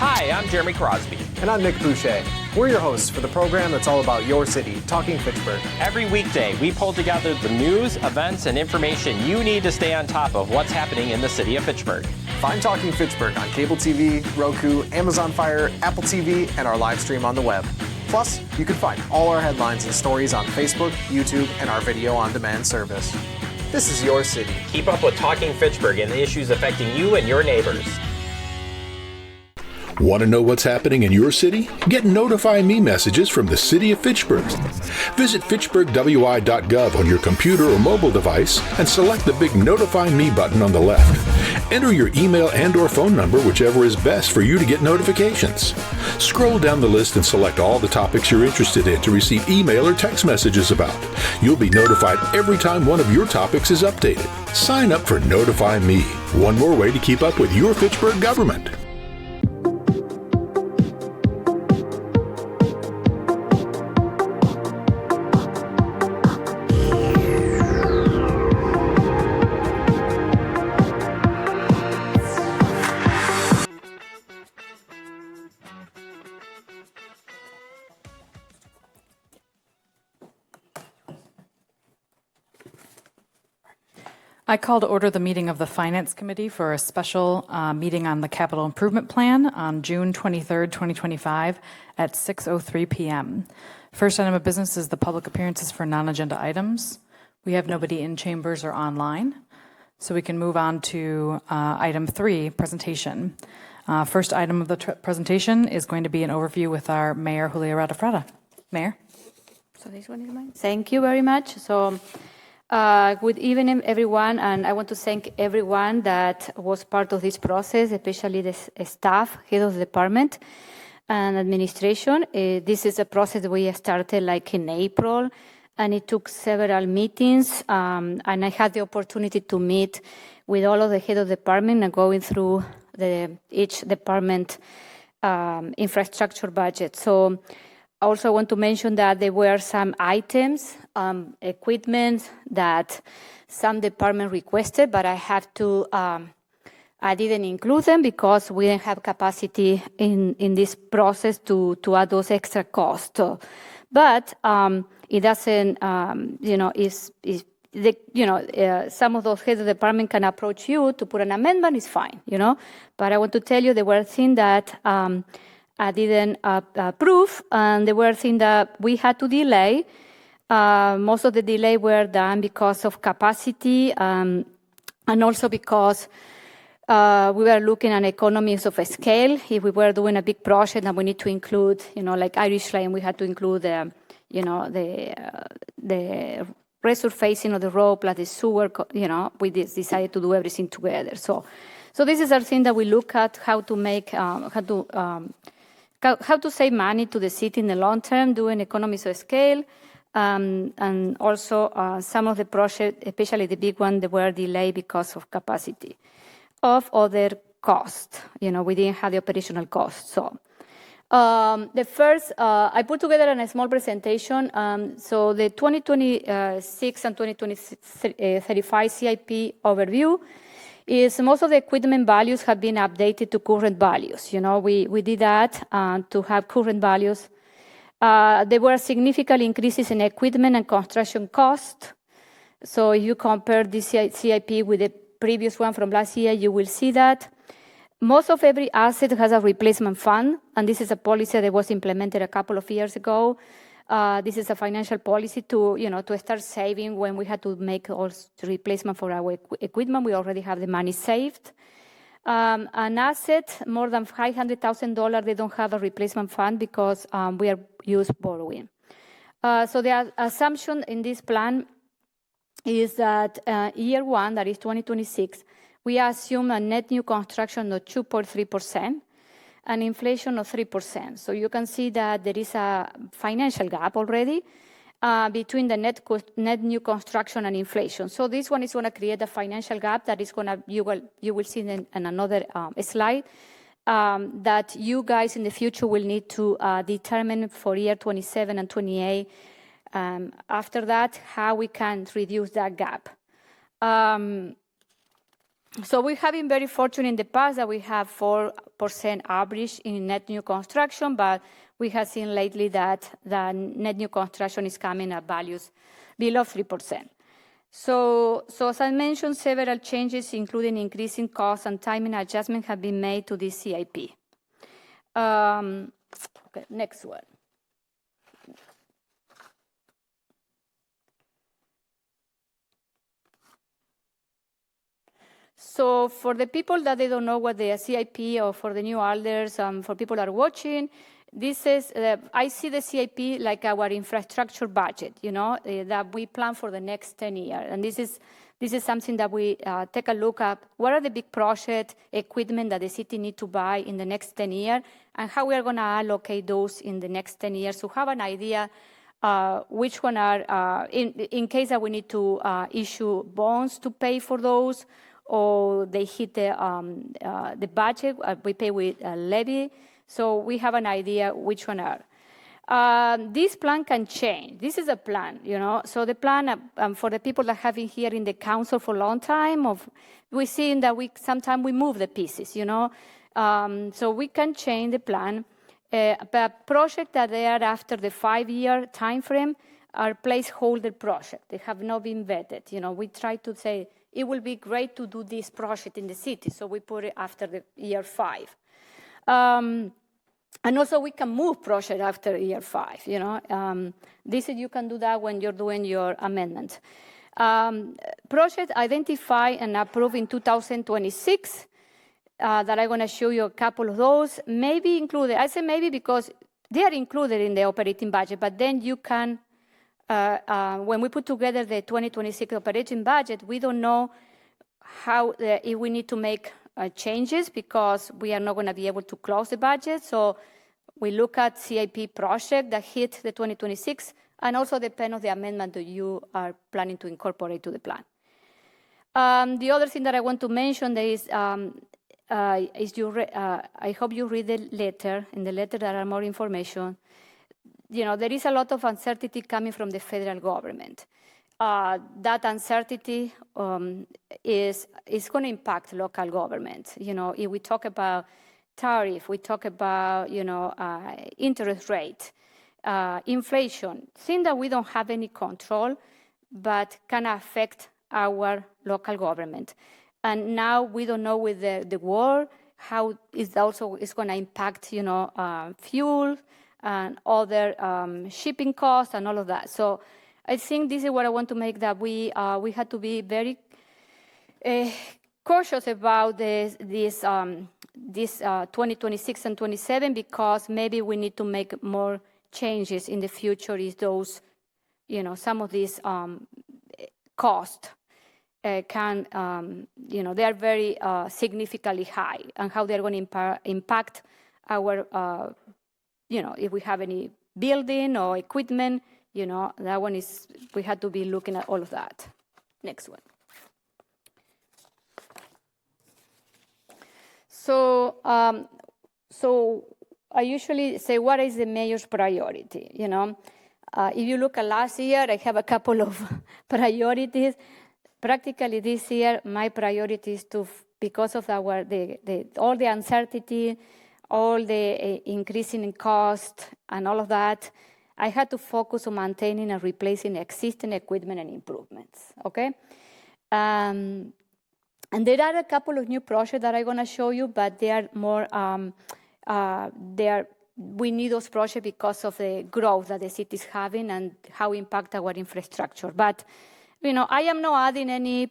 Hi, I'm Jeremy Crosby. And I'm Nick Boucher. We're your hosts for the program that's all about your city, Talking Fitchburg. Every weekday, we pull together the news, events, and information you need to stay on top of what's happening in the city of Fitchburg. Find Talking Fitchburg on cable TV, Roku, Amazon Fire, Apple TV, and our live stream on the web. Plus, you can find all our headlines and stories on Facebook, YouTube, and our video on demand service. This is your city. Keep up with Talking Fitchburg and the issues affecting you and your neighbors. Want to know what's happening in your city? Get Notify Me messages from the City of Fitchburg. Visit fitchburgwi.gov on your computer or mobile device and select the big Notify Me button on the left. Enter your email and/or phone number, whichever is best for you to get notifications. Scroll down the list and select all the topics you're interested in to receive email or text messages about. You'll be notified every time one of your topics is updated. Sign up for Notify Me, one more way to keep up with your Fitchburg government. I call to order the meeting of the Finance Committee for a special meeting on the Capital Improvement Plan on June 23rd, 2025 at 6:03 p.m. First item of business is the public appearances for non-agenda items. We have nobody in chambers or online, so we can move on to item 3, presentation. First item of the presentation is going to be an overview with our Mayor, Julia Radafrada. Mayor? So this one is mine. Thank you very much. Good evening, everyone, and I want to thank everyone that was part of this process, especially the staff, head of the department, and administration. This is a process that we started like in April, and it took several meetings, and I had the opportunity to meet with all of the head of the department and going through each department infrastructure budget. So I also want to mention that there were some items, equipment that some department requested, but I didn't include them because we didn't have capacity in this process to add those extra costs. But it doesn't, some of those heads of the department can approach you to put an amendment, it's fine, But I want to tell you there were things that I didn't approve, and there were things that we had to delay. Most of the delay were done because of capacity, and also because we were looking at economies of scale. If we were doing a big project and we need to include, like Irish Lane, we had to include the resurfacing of the road plus the sewer. We decided to do everything together. So this is our thing that we look at how to make how to save money to the city in the long term, doing economies of scale, and also some of the projects, especially the big one, they were delayed because of capacity of other costs. We didn't have the operational costs. So the first, I put together a small presentation. So the 2026 and 2035 CIP overview is most of the equipment values have been updated to current values. We did that to have current values. There were significant increases in equipment and construction cost. So if you compare this CIP with the previous one from last year, you will see that most of every asset has a replacement fund, and this is a policy that was implemented a couple of years ago. This is a financial policy to start saving when we had to make all replacement for our equipment. We already have the money saved. An asset more than $500,000, they don't have a replacement fund because we are used borrowing. So the assumption in this plan is that year one, that is 2026, we assume a net new construction of 2.3%. and inflation of 3%. So you can see that there is a financial gap already between the net new construction and inflation. So this one is going to create a financial gap that is going to, you will see in another slide, that you guys in the future will need to determine for year 27 and 28, after that, how we can reduce that gap. So we have been very fortunate in the past that we have 4 4% average in net new construction, but we have seen lately that the net new construction is coming at values below 3%. So as I mentioned, several changes, including increasing costs and timing adjustments, have been made to this CIP. Okay, next one. So for the people that they don't know what the CIP, or for the new alders, for people that are watching, this is, I see the CIP like our infrastructure budget, that we plan for the next 10 years. And this is something that we take a look at. What are the big project equipment that the city need to buy in the next 10 years, and how we are going to allocate those in the next 10 years to have an idea which one are, in case that we need to issue bonds to pay for those, or they hit the budget, we pay with a levy. So we have an idea which one are. This plan can change. This is a plan, So the plan, for the people that have been here in the council for a long time, we've seen that sometimes we move the pieces, So we can change the plan. But projects that they are after the 5-year time frame are placeholder projects. They have not been vetted. We try to say, it will be great to do this project in the city, so we put it after the year 5. And also we can move project after year 5, you can do that when you're doing your amendment. Project identified and approved in 2026, that I'm gonna show you a couple of those, maybe included. I say maybe because they are included in the operating budget, but then you can, when we put together the 2026 operating budget, we don't know how, if we need to make changes, because we are not going to be able to close the budget. So we look at CIP project that hit the 2026, and also depend on the amendment that you are planning to incorporate to the plan. The other thing that I want to mention is I hope you read the letter. In the letter there are more information. There is a lot of uncertainty coming from the federal government. That uncertainty is going to impact local government. If we talk about tariff, we talk about interest rate, inflation, things that we don't have any control, but can affect our local government. And now we don't know with the war how it's going to impact fuel and other shipping costs and all of that. So I think this is what I want to make, that we had to be very cautious about this 2026 and 27, because maybe we need to make more changes in the future if those, some of these costs can, they are very significantly high, and how they're going to impact our if we have any building or equipment, that one is, we had to be looking at all of that. Next one. So I usually say, what is the mayor's priority? If you look at last year, I have a couple of priorities. Practically this year, my priority is because of all the uncertainty, all the increasing in cost and all of that, I had to focus on maintaining and replacing existing equipment and improvements, okay? And there are a couple of new projects that I'm gonna show you, but they are more, we need those projects because of the growth that the city is having and how impact our infrastructure. But, I am not adding any,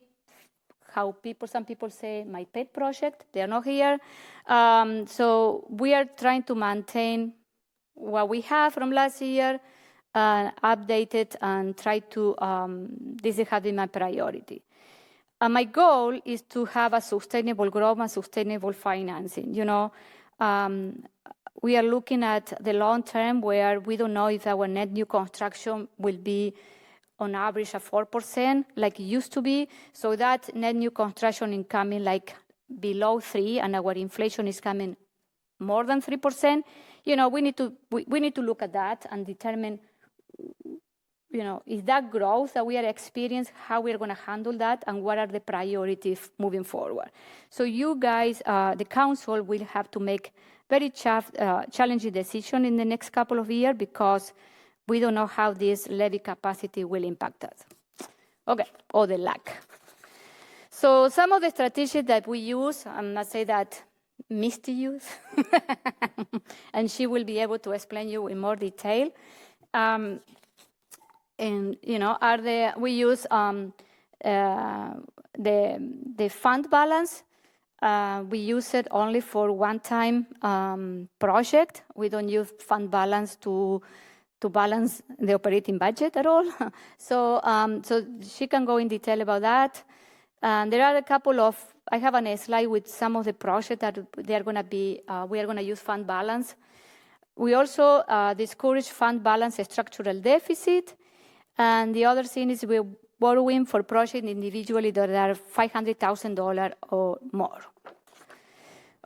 some people say, my pet project. They are not here. So we are trying to maintain what we have from last year, update it, and try to, this has been my priority. My goal is to have a sustainable growth and sustainable financing. We are looking at the long term, where we don't know if our net new construction will be on average at 4%, like it used to be. So that net new construction is coming like below 3%, and our inflation is coming more than 3%. We need to look at that and determine is that growth that we are experiencing, how we are going to handle that, and what are the priorities moving forward. So you guys, the council, will have to make very challenging decision in the next couple of years because we don't know how this levy capacity will impact us. Okay, or the lack. So some of the strategies that we use, I'm not saying that Misty use, and she will be able to explain you in more detail. And we use the fund balance. We use it only for one-time project. We don't use fund balance to balance the operating budget at all. So she can go in detail about that. There are a couple of, I have a slide with some of the projects that they are going to be, we are going to use fund balance. We also discourage fund balance structural deficit. And the other thing is we're borrowing for projects individually that are $500,000 or more.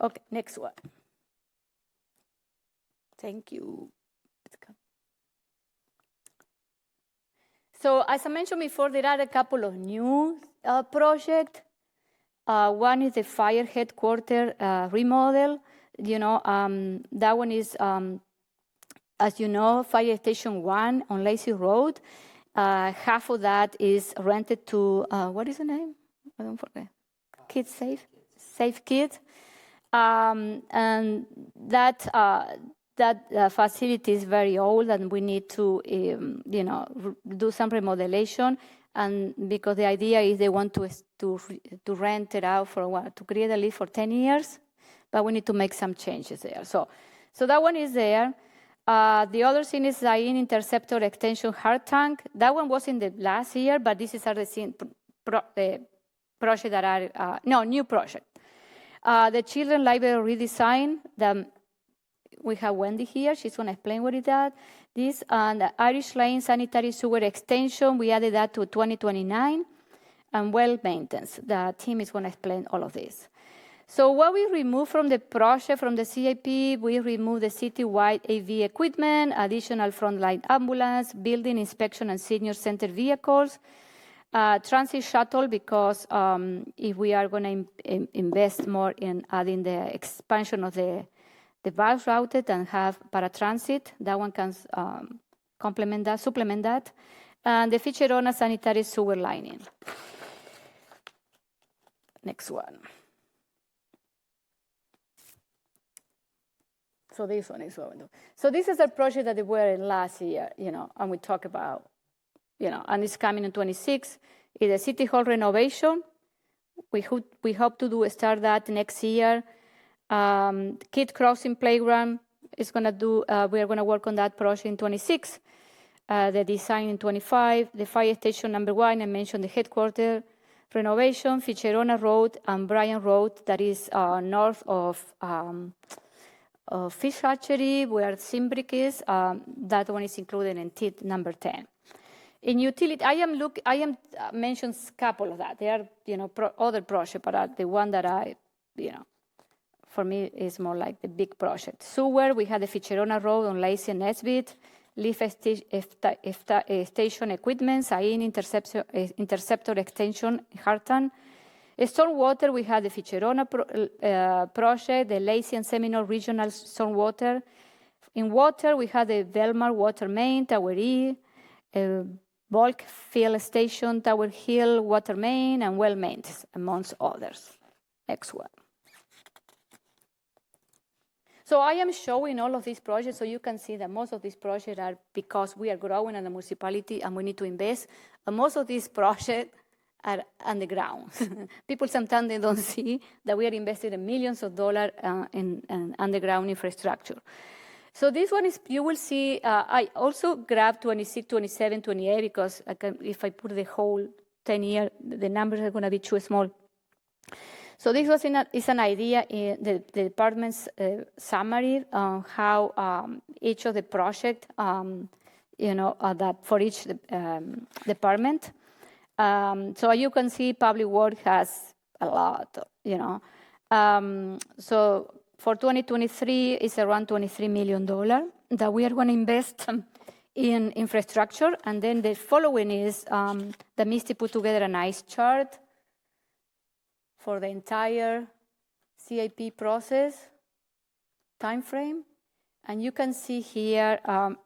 Okay, next one. Thank you. So as I mentioned before, there are a couple of new projects. One is the fire headquarters remodel. That one is, as you know, Fire Station 1 on Lacey Road. Half of that is rented to, what is the name? I don't forget. Kids Safe Kids. And that facility is very old, and we need to, do some remodelation. And because the idea is they want to rent it out for a while, to create a lease for 10 years, but we need to make some changes there. So that one is there. The other thing is the interceptor extension hard tank. That one was in the last year, but this is the project that are, new project. The children library redesign, we have Wendy here. She's going to explain what is that. This and the Irish Lane sanitary sewer extension, we added that to 2029. And well maintenance. The team is going to explain all of this. So what we removed from the project, from the CIP, we removed the citywide AV equipment, additional frontline ambulance, building inspection and senior center vehicles, transit shuttle, because if we are going to invest more in adding the expansion of the bus routed and have paratransit, that one can supplement that. And the Fitchburg sanitary sewer lining. Next one. So this one is what we do. So this is a project that they were in last year, and we talk about, and it's coming in 26. It's a city hall renovation. We hope to start that next year. Kid Crossing Playground is going to do, we are going to work on that project in 26. The design in 25. The fire station number 1, I mentioned the headquarters renovation, Ficherona Road and Bryan Road, that is north of Fish Hatchery, where Simbrick is. That one is included in TID number 10. In utility, I am mentioned a couple of that. There are other projects, but the one that I, for me is more like the big project. Sewer, we had the Ficherona Road on Lacey and Nesbitt, lift station equipment, IN interceptor extension, Hartan. Stormwater, we had the Ficherona project, the Lacey and Seminole Regional Stormwater. In water, we had the Belmar Water Main, Tower E, bulk fill station, Tower Hill Water Main, and well maintenance, amongst others. Next one. So I am showing all of these projects so you can see that most of these projects are because we are growing as a municipality and we need to invest. And most of these projects are underground. People sometimes they don't see that we are investing in millions of dollars in underground infrastructure. So this one is, you will see, I also grabbed 26, 27, 28 because if I put the whole 10 year, the numbers are going to be too small. So this was is an idea in the department's summary on how each of the project, that for each department. So you can see public work has a lot, So for 2023, it's around $23 million that we are going to invest in infrastructure. And then the following is that Misty put together a nice chart for the entire CIP process time frame. And you can see here,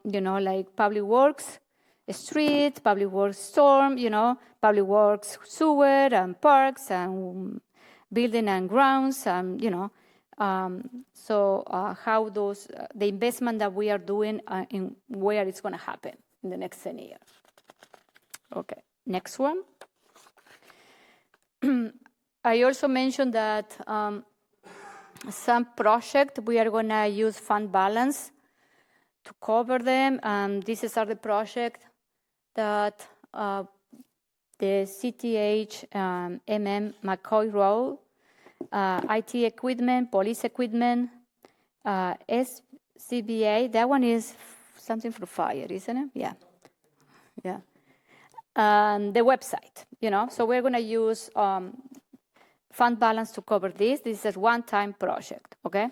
like public works, street, public works storm, public works sewer and parks and building and grounds, and how those the investment that we are doing in where it's going to happen in the next 10 years. Okay, next one. I also mentioned that some project we are going to use fund balance to cover them. These are the project that the CTH McCoy Road, IT equipment, police equipment, SCBA. That one is something for fire, isn't it? Yeah. The website, So we're going to use fund balance to cover this. This is a one-time project, okay?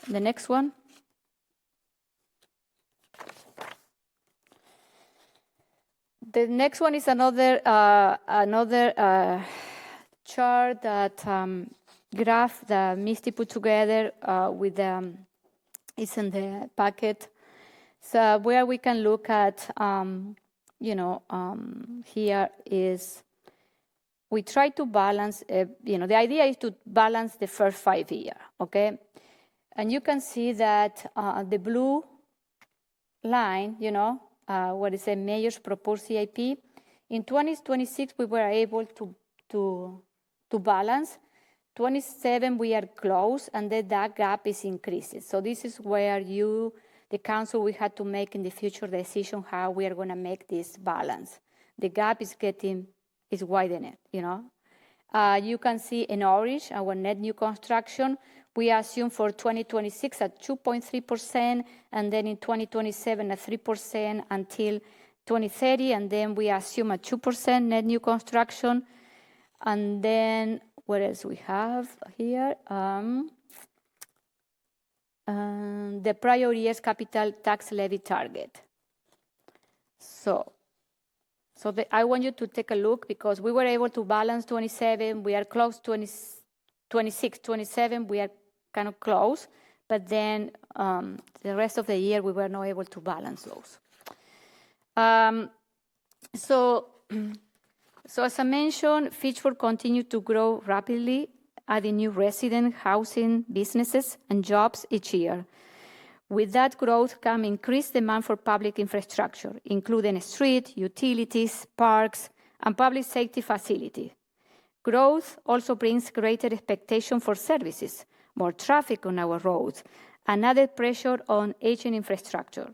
The next one. The next one is another chart that graph that Misty put together with it's in the packet. So where we can look at, here is we try to balance, the idea is to balance the first 5 years, okay? And you can see that the blue line, what is a measures proposed CIP, in 2026 we were able to balance. 27 we are close, and then that gap is increasing. So this is where the council, we had to make in the future the decision how we are going to make this balance. The gap is widening, You can see in orange our net new construction. We assume for 2026 at 2.3%, and then in 2027 at 3% until 2030, and then we assume a 2% net new construction. And then what else we have here? The prior year's capital tax levy target. So I want you to take a look, because we were able to balance 27. We are close to 26, 27. We are kind of close. But then the rest of the year, we were not able to balance those. So as I mentioned, Fitchburg continued to grow rapidly, adding new resident, housing, businesses, and jobs each year. With that growth come increased demand for public infrastructure, including street, utilities, parks, and public safety facilities. Growth also brings greater expectation for services, more traffic on our roads, and added pressure on aging infrastructure.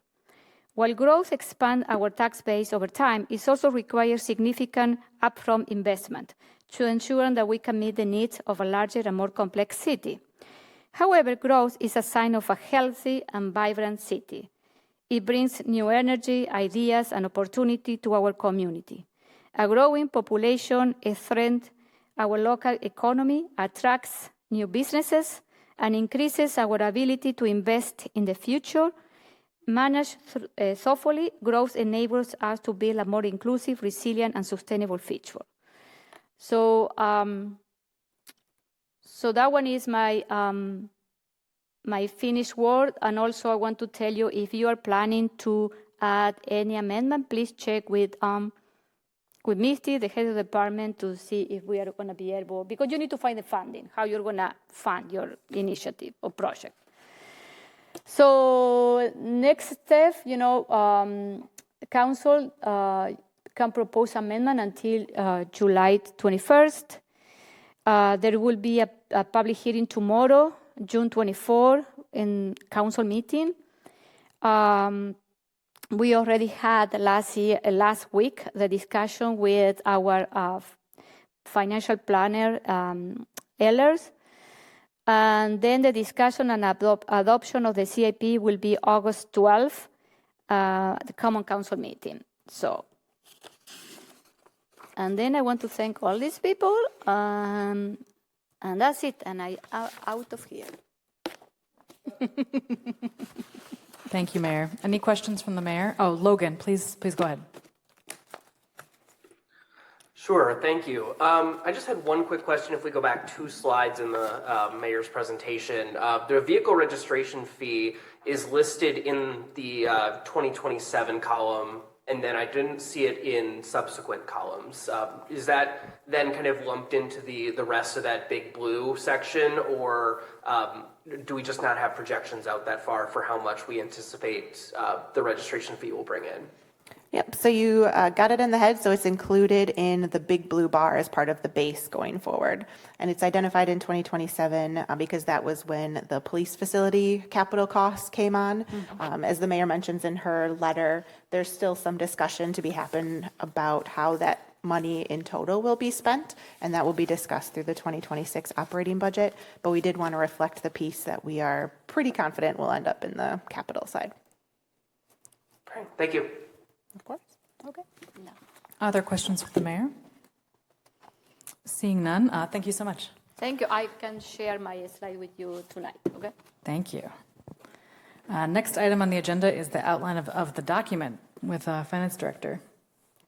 While growth expands our tax base over time, it also requires significant upfront investment to ensure that we can meet the needs of a larger and more complex city. However, growth is a sign of a healthy and vibrant city. It brings new energy, ideas, and opportunity to our community. A growing population strengthens our local economy, attracts new businesses, and increases our ability to invest in the future. Managed thoughtfully, growth enables us to build a more inclusive, resilient, and sustainable Fitchburg. So that one is my finished word. And also I want to tell you, if you are planning to add any amendment, please check with Misty, the head of the department, to see if we are going to be able, because you need to find the funding, how you're going to fund your initiative or project. So next step, council can propose amendment until July 21st. There will be a public hearing tomorrow, June 24, in council meeting. We already had last week the discussion with our financial planner, Ehlers. And then the discussion and adoption of the CIP will be August 12th, the Common Council meeting. So, and then I want to thank all these people, and that's it. And I'm out of here. Thank you, Mayor. Any questions from the mayor? Oh, Logan, please go ahead. Sure, thank you. I just had one quick question. If we go back 2 slides in the mayor's presentation, the vehicle registration fee is listed in the 2027 column, and then I didn't see it in subsequent columns. Is that then kind of lumped into the rest of that big blue section, or do we just not have projections out that far for how much we anticipate the registration fee will bring in? Yep, so you got it in the head, so it's included in the big blue bar as part of the base going forward. And it's identified in 2027 because that was when the police facility capital costs came on. As the mayor mentions in her letter, there's still some discussion to be happen about how that money in total will be spent, and that will be discussed through the 2026 operating budget. But we did want to reflect the piece that we are pretty confident will end up in the capital side. All right, thank you. Of course. Okay. Other questions for the mayor? Seeing none, thank you so much. Thank you. I can share my slide with you tonight, okay? Thank you. Next item on the agenda is the outline of the document with Finance Director.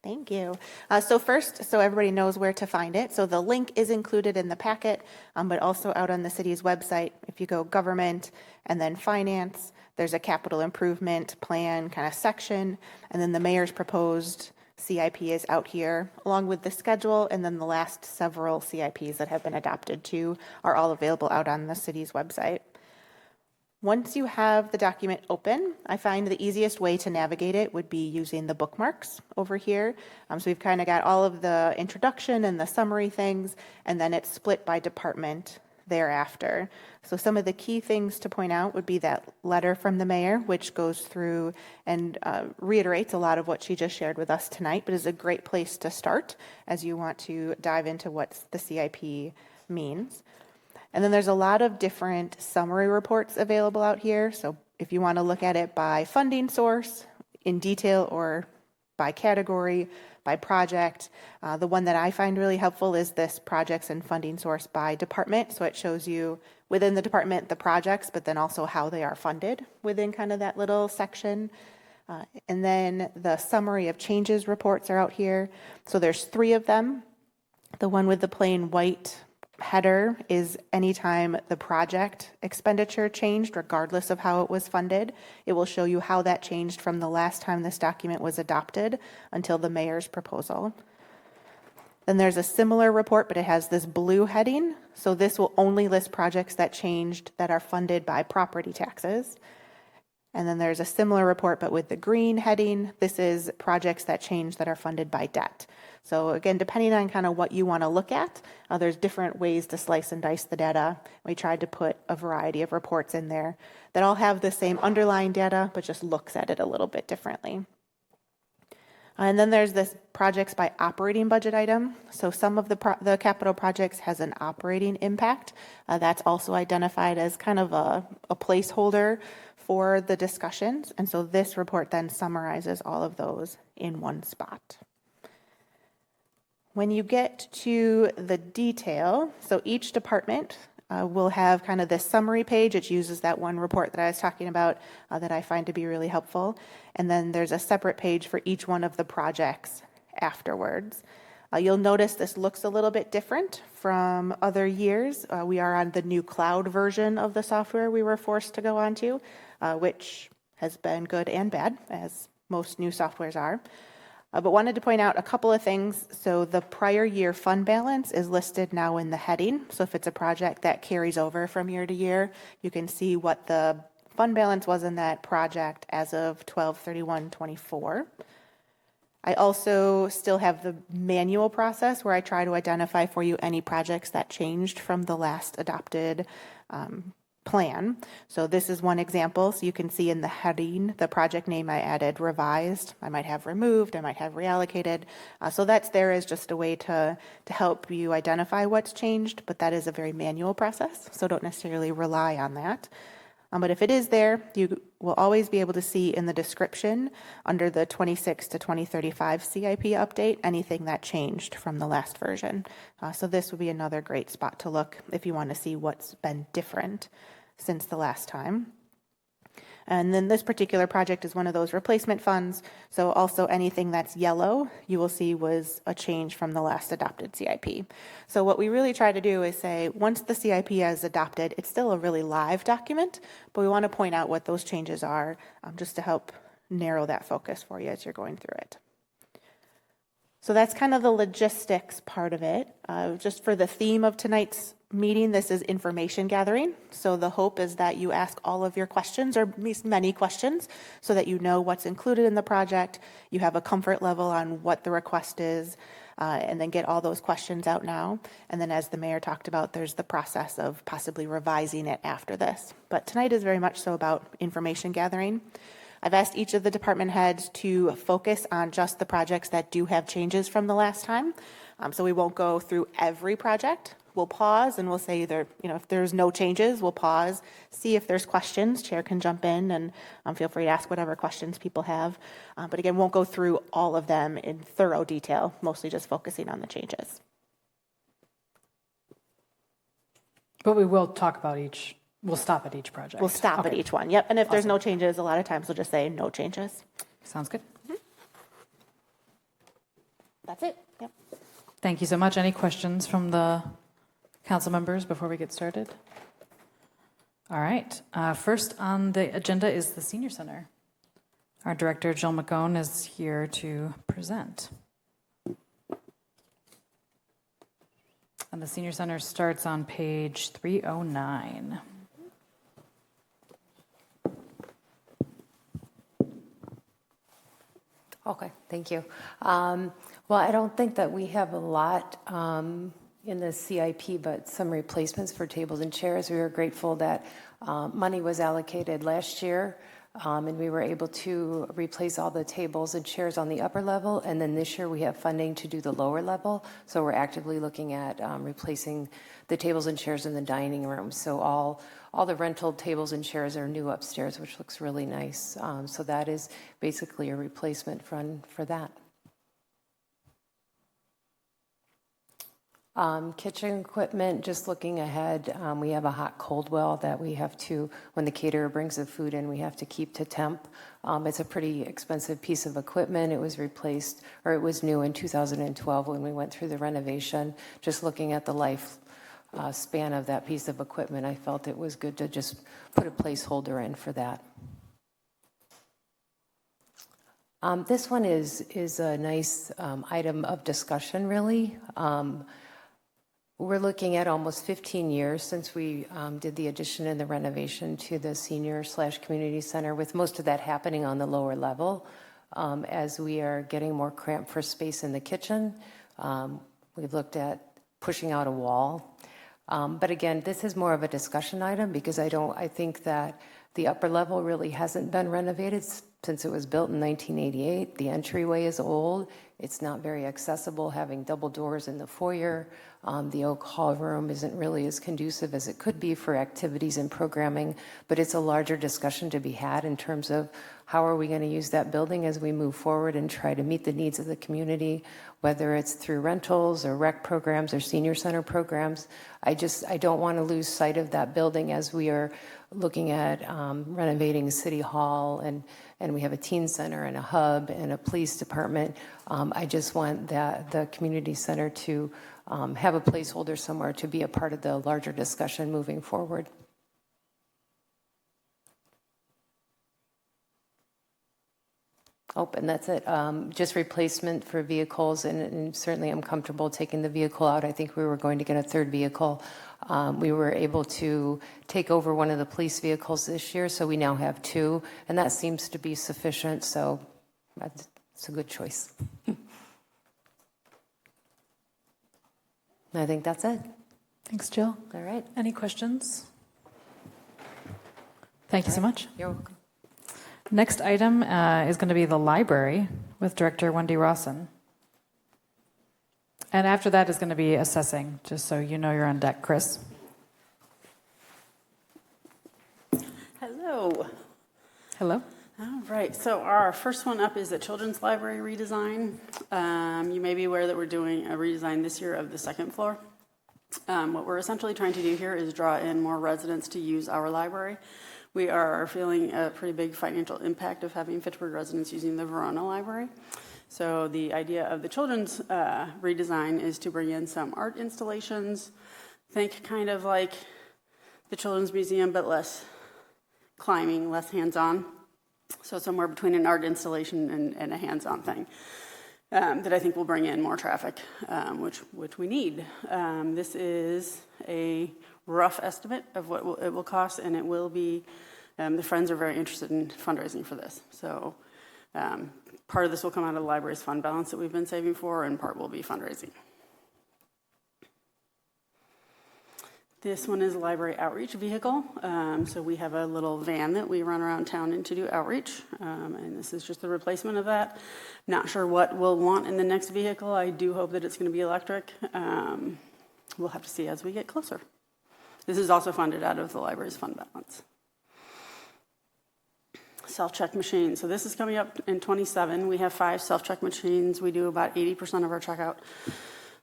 Thank you. So first, so everybody knows where to find it. So the link is included in the packet, but also out on the city's website. If you go government and then finance, there's a capital improvement plan kind of section, and then the mayor's proposed CIP is out here, along with the schedule, and then the last several CIPs that have been adopted too are all available out on the city's website. Once you have the document open, I find the easiest way to navigate it would be using the bookmarks over here. So we've kind of got all of the introduction and the summary things, and then it's split by department thereafter. So some of the key things to point out would be that letter from the mayor, which goes through and reiterates a lot of what she just shared with us tonight, but is a great place to start as you want to dive into what the CIP means. And then there's a lot of different summary reports available out here. So if you want to look at it by funding source in detail or by category, by project, the one that I find really helpful is this projects and funding source by department. So it shows you within the department the projects, but then also how they are funded within kind of that little section. And then the summary of changes reports are out here. So there's 3 of them. The one with the plain white header is anytime the project expenditure changed, regardless of how it was funded. It will show you how that changed from the last time this document was adopted until the mayor's proposal. Then there's a similar report, but it has this blue heading. So this will only list projects that changed that are funded by property taxes. And then there's a similar report, but with the green heading. This is projects that change that are funded by debt. So again, depending on kind of what you want to look at, there's different ways to slice and dice the data. We tried to put a variety of reports in there that all have the same underlying data, but just looks at it a little bit differently. And then there's this projects by operating budget item. So some of the capital projects has an operating impact. That's also identified as kind of a placeholder for the discussions. And so this report then summarizes all of those in one spot. When you get to the detail, so each department will have kind of this summary page. It uses that one report that I was talking about that I find to be really helpful. And then there's a separate page for each one of the projects afterwards. You'll notice this looks a little bit different from other years. We are on the new cloud version of the software we were forced to go onto, which has been good and bad, as most new softwares are. But wanted to point out a couple of things. So the prior year fund balance is listed now in the heading. So if it's a project that carries over from year to year, you can see what the fund balance was in that project as of 12/31/24. I also still have the manual process where I try to identify for you any projects that changed from the last adopted plan. So this is one example. So you can see in the heading, the project name I added revised. I might have removed, I might have reallocated. So that's there as just a way to help you identify what's changed, but that is a very manual process. So don't necessarily rely on that. But if it is there, you will always be able to see in the description under the 26 to 2035 CIP update, anything that changed from the last version. So this would be another great spot to look if you want to see what's been different since the last time. And then this particular project is one of those replacement funds. So also anything that's yellow, you will see was a change from the last adopted CIP. So what we really try to do is say, once the CIP is adopted, it's still a really live document, but we want to point out what those changes are just to help narrow that focus for you as you're going through it. So that's kind of the logistics part of it. Just for the theme of tonight's meeting, this is information gathering. So the hope is that you ask all of your questions, or at least many questions, so that you know what's included in the project, you have a comfort level on what the request is, and then get all those questions out now. And then as the mayor talked about, there's the process of possibly revising it after this. But tonight is very much so about information gathering. I've asked each of the department heads to focus on just the projects that do have changes from the last time. So we won't go through every project. We'll pause and we'll say either, if there's no changes, we'll pause, see if there's questions. Chair can jump in and feel free to ask whatever questions people have. But again, won't go through all of them in thorough detail, mostly just focusing on the changes. But we will talk about we'll stop at each project. We'll stop at each one. Yep. And if there's no changes, a lot of times we'll just say no changes. Sounds good. That's it. Yep. Thank you so much. Any questions from the council members before we get started? All right. First on the agenda is the Senior Center. Our director, Jill McGone, is here to present. And the Senior Center starts on page 309. Okay, thank you. Well, I don't think that we have a lot in the CIP, but some replacements for tables and chairs. We were grateful that money was allocated last year, and we were able to replace all the tables and chairs on the upper level. And then this year we have funding to do the lower level. So we're actively looking at replacing the tables and chairs in the dining room. So all the rental tables and chairs are new upstairs, which looks really nice. So that is basically a replacement fund for that. Kitchen equipment, just looking ahead, we have a hot cold well that we have to, when the caterer brings the food in, we have to keep to temp. It's a pretty expensive piece of equipment. It was replaced, or it was new in 2012 when we went through the renovation. Just looking at the life span of that piece of equipment, I felt it was good to just put a placeholder in for that. This one is a nice item of discussion, really. We're looking at almost 15 years since we did the addition and the renovation to the senior/community center, with most of that happening on the lower level. As we are getting more cramped for space in the kitchen, we've looked at pushing out a wall. But again, this is more of a discussion item because I think that the upper level really hasn't been renovated since it was built in 1988. The entryway is old. It's not very accessible, having double doors in the foyer. The Oak Hall room isn't really as conducive as it could be for activities and programming, but it's a larger discussion to be had in terms of how are we going to use that building as we move forward and try to meet the needs of the community, whether it's through rentals or rec programs or senior center programs. I don't want to lose sight of that building as we are looking at renovating City Hall, and we have a teen center and a hub and a police department. I just want the community center to have a placeholder somewhere to be a part of the larger discussion moving forward. Oh, and that's it. Just replacement for vehicles, and certainly I'm comfortable taking the vehicle out. I think we were going to get a third vehicle. We were able to take over one of the police vehicles this year, so we now have two, and that seems to be sufficient, so it's a good choice. I think that's it. Thanks, Jill. All right. Any questions? Thank you so much. You're welcome. Next item is going to be the library with Director Wendy Rawson. And after that is going to be assessing, just so you know you're on deck. Chris. Hello. Hello. All right, so our first one up is the Children's Library redesign. You may be aware that we're doing a redesign this year of the second floor. What we're essentially trying to do here is draw in more residents to use our library. We are feeling a pretty big financial impact of having Fitchburg residents using the Verona Library. So the idea of the children's redesign is to bring in some art installations. Think kind of like the Children's Museum, but less climbing, less hands-on. So somewhere between an art installation and a hands-on thing that I think will bring in more traffic, which we need. This is a rough estimate of what it will cost, and it will be, the Friends are very interested in fundraising for this. So part of this will come out of the library's fund balance that we've been saving for, and part will be fundraising. This one is a library outreach vehicle. So we have a little van that we run around town in to do outreach. And this is just the replacement of that. Not sure what we'll want in the next vehicle. I do hope that it's going to be electric. We'll have to see as we get closer. This is also funded out of the library's fund balance. Self-check machines. So this is coming up in 27. We have 5 self-check machines. We do about 80% of our checkout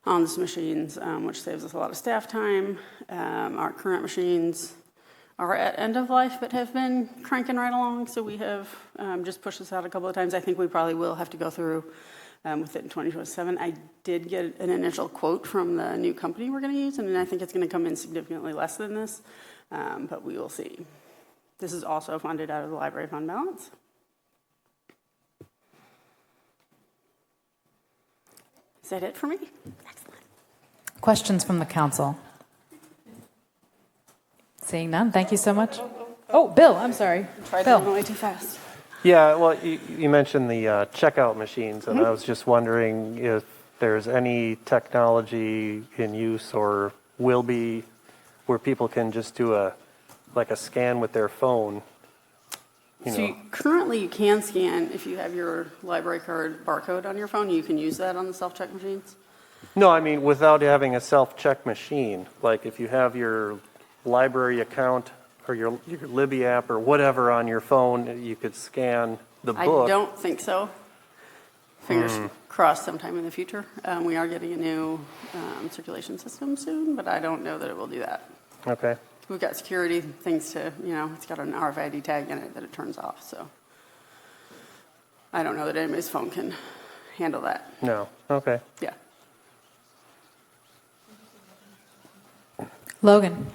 on these machines, which saves us a lot of staff time. Our current machines are at end of life, but have been cranking right along. So we have just pushed this out a couple of times. I think we probably will have to go through with it in 2027. I did get an initial quote from the new company we're going to use, and I think it's going to come in significantly less than this, but we will see. This is also funded out of the library fund balance. Is that it for me? Excellent. Questions from the council? Seeing none, thank you so much. Oh, Bill, I'm sorry. Tried Bill. going way too fast. Yeah, well, you mentioned the checkout machines, and I was just wondering if there's any technology in use or will be where people can just do a scan with their phone. Currently you can scan if you have your library card barcode on your phone. You can use that on the self-check machines. No, I mean without having a self-check machine. Like if you have your library account or your Libby app or whatever on your phone, you could scan the book. I don't think so. Fingers crossed sometime in the future. We are getting a new circulation system soon, but I don't know that it will do that. Okay. We've got security things to, it's got an RFID tag in it that it turns off, so I don't know that anybody's phone can handle that. No. Okay. Yeah. Logan.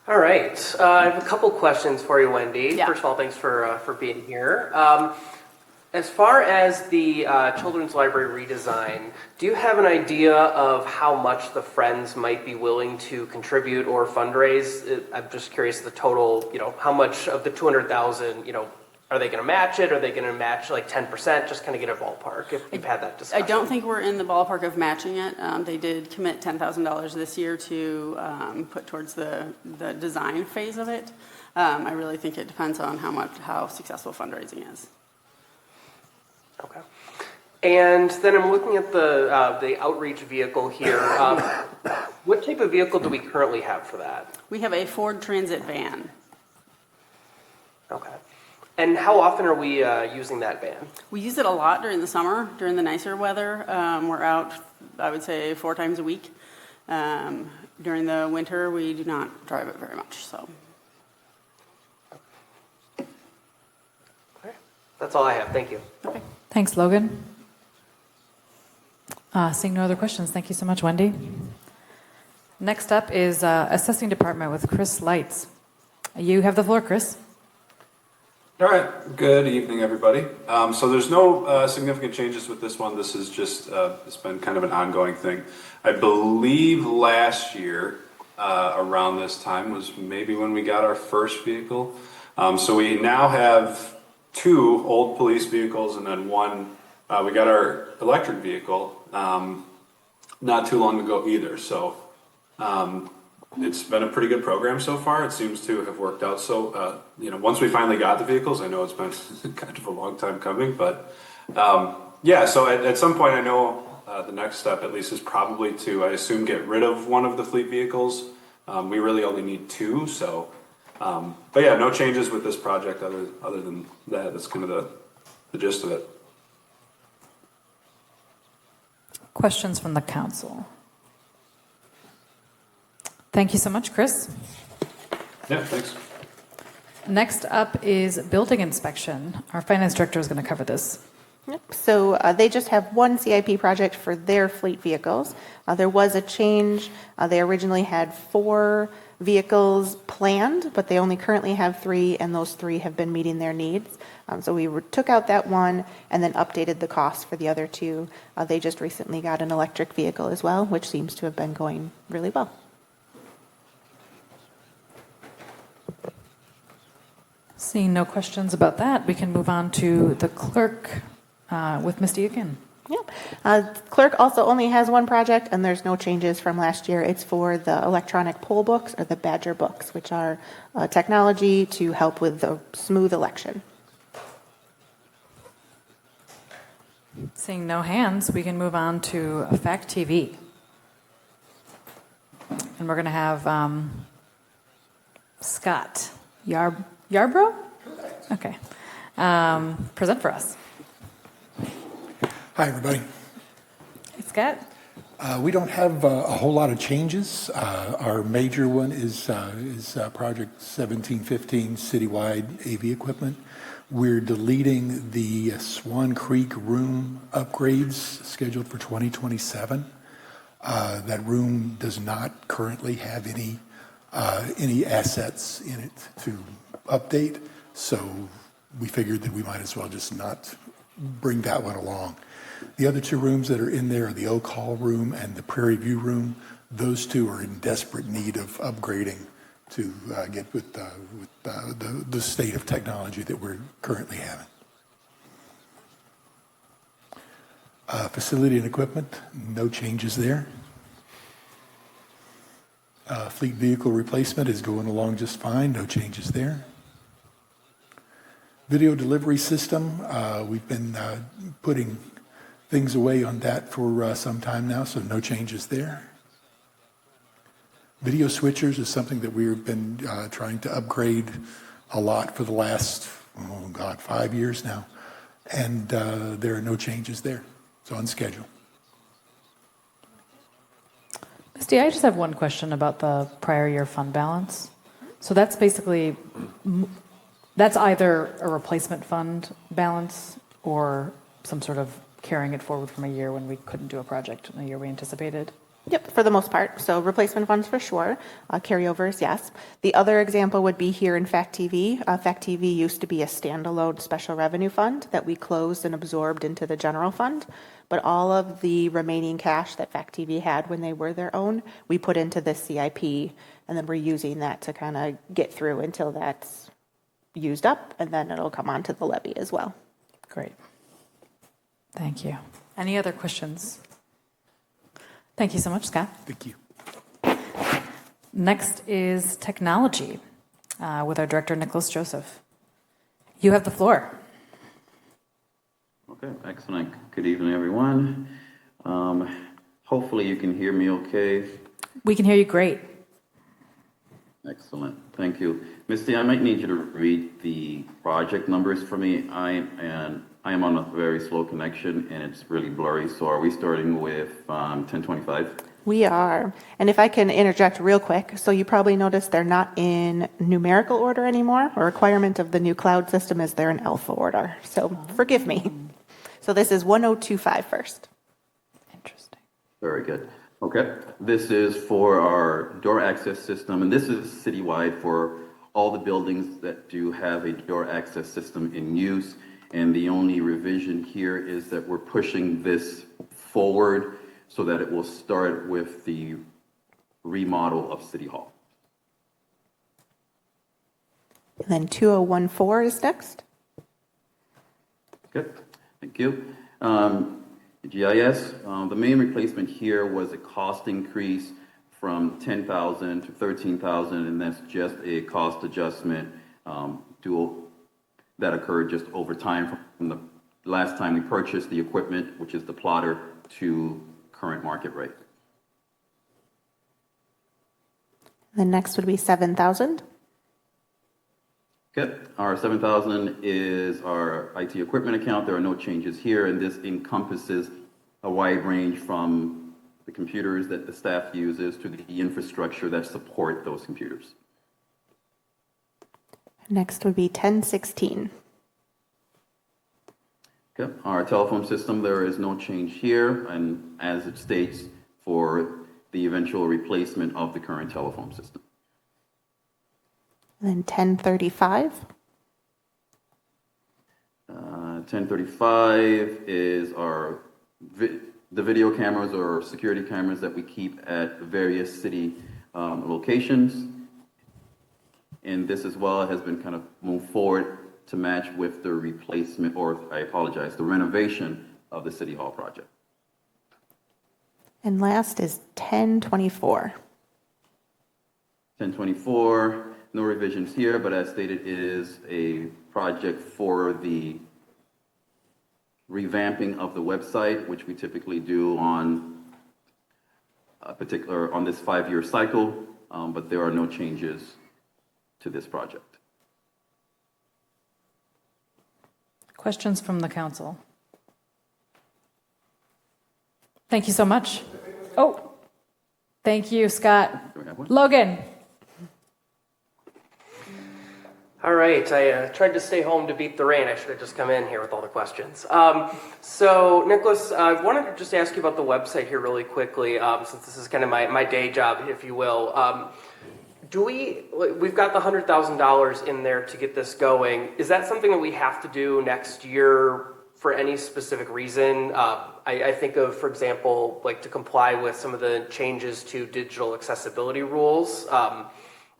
All right. I have a couple questions for you, Wendy. Yeah. First of all, thanks for being here. As far as the children's library redesign, do you have an idea of how much the Friends might be willing to contribute or fundraise? I'm just curious the total, how much of the 200,000, are they going to match it? Are they going to match like 10%? Just kind of get a ballpark if you've had that discussion. I don't think we're in the ballpark of matching it. They did commit $10,000 this year to put towards the design phase of it. I really think it depends on how successful fundraising is. Okay. And then I'm looking at the outreach vehicle here. What type of vehicle do we currently have for that? We have a Ford Transit van. Okay. And how often are we using that van? We use it a lot during the summer, during the nicer weather. We're out, I would say, 4 times a week. During the winter, we do not drive it very much. So. Okay. That's all I have. Thank you. Okay. Thanks, Logan. Seeing no other questions, thank you so much, Wendy. Next up is Assessing Department with Chris Leitz. You have the floor, Chris. All right. Good evening, everybody. So there's no significant changes with this one. This is just, it's been kind of an ongoing thing. I believe last year, around this time, was maybe when we got our first vehicle. So we now have 2 old police vehicles and then 1, we got our electric vehicle not too long ago either. So it's been a pretty good program so far. It seems to have worked out. So, once we finally got the vehicles, I know it's been kind of a long time coming, but yeah, so at some point I know the next step at least is probably to, I assume, get rid of one of the fleet vehicles. We really only need 2, so, but yeah, no changes with this project other than that. That's kind of the gist of it. Questions from the council? Thank you so much, Chris. Yeah, thanks. Next up is building inspection. Our finance director is going to cover this. Yep. So they just have one CIP project for their fleet vehicles. There was a change. They originally had 4 vehicles planned, but they only currently have 3, and those 3 have been meeting their needs. So we took out that one and then updated the cost for the other 2. They just recently got an electric vehicle as well, which seems to have been going really well. Seeing no questions about that, we can move on to the clerk with Misty again. Yeah. Clerk also only has one project, and there's no changes from last year. It's for the electronic poll books, or the Badger books, which are technology to help with the smooth election. Seeing no hands, we can move on to FACTv. And we're going to have Scott Yarbrough? Okay. Present for us. Hi, everybody. Hey, Scott. We don't have a whole lot of changes. Our major one is Project 1715 citywide AV equipment. We're deleting the Swan Creek room upgrades scheduled for 2027. That room does not currently have any assets in it to update, so we figured that we might as well just not bring that one along. The other 2 rooms that are in there are the Oak Hall room and the Prairie View room. Those 2 are in desperate need of upgrading to get with the state of technology that we're currently having. Facility and equipment, no changes there. Fleet vehicle replacement is going along just fine, no changes there. Video delivery system, we've been putting things away on that for some time now, so no changes there. Video switchers is something that we've been trying to upgrade a lot for the last, 5 years now, and there are no changes there. It's on schedule. Misty, I just have one question about the prior year fund balance. So that's basically, that's either a replacement fund balance or some sort of carrying it forward from a year when we couldn't do a project in a year we anticipated? Yep, for the most part. So replacement funds for sure. Carryovers, yes. The other example would be here in FACTv. FACTv used to be a standalone special revenue fund that we closed and absorbed into the general fund. But all of the remaining cash that FACTv had when they were their own, we put into the CIP, and then we're using that to kind of get through until that's used up, and then it'll come onto the levy as well. Great. Thank you. Any other questions? Thank you so much, Scott. Thank you. Next is technology with our director, Nicholas Joseph. You have the floor. Okay, excellent. Good evening, everyone. Hopefully you can hear me okay. We can hear you great. Excellent. Thank you. Misty, I might need you to read the project numbers for me. I am on a very slow connection and it's really blurry. So are we starting with 1025? We are. And if I can interject real quick, so you probably noticed they're not in numerical order anymore. A requirement of the new cloud system is they're in alpha order. So forgive me. So this is 1025 first. Interesting. Very good. Okay. This is for our door access system, and this is citywide for all the buildings that do have a door access system in use. And the only revision here is that we're pushing this forward so that it will start with the remodel of City Hall. And then 2014 is next. Good. Thank you. GIS, the main replacement here was a cost increase from 10,000 to 13,000, and that's just a cost adjustment that occurred just over time from the last time we purchased the equipment, which is the plotter, to current market rate. The next would be 7,000. Okay, our 7,000 is our IT equipment account. There are no changes here, and this encompasses a wide range from the computers that the staff uses to the infrastructure that support those computers. Next would be 1016. Okay. Our telephone system, there is no change here, and as it states, for the eventual replacement of the current telephone system. And then 1035. 1035 is our the video cameras or security cameras that we keep at various city locations. And this as well has been kind of moved forward to match with the replacement, or I apologize, the renovation of the City Hall project. And last is 1024. 1024, no revisions here, but as stated, it is a project for the revamping of the website, which we typically do on on this 5-year cycle, but there are no changes to this project. Questions from the council? Thank you so much. Oh, thank you, Scott. Logan. All right, I tried to stay home to beat the rain. I should have just come in here with all the questions. So, Nicholas, I wanted to just ask you about the website here really quickly, since this is kind of my day job, if you will. We've got the $100,000 in there to get this going. Is that something that we have to do next year for any specific reason? I think of, for example, like to comply with some of the changes to digital accessibility rules.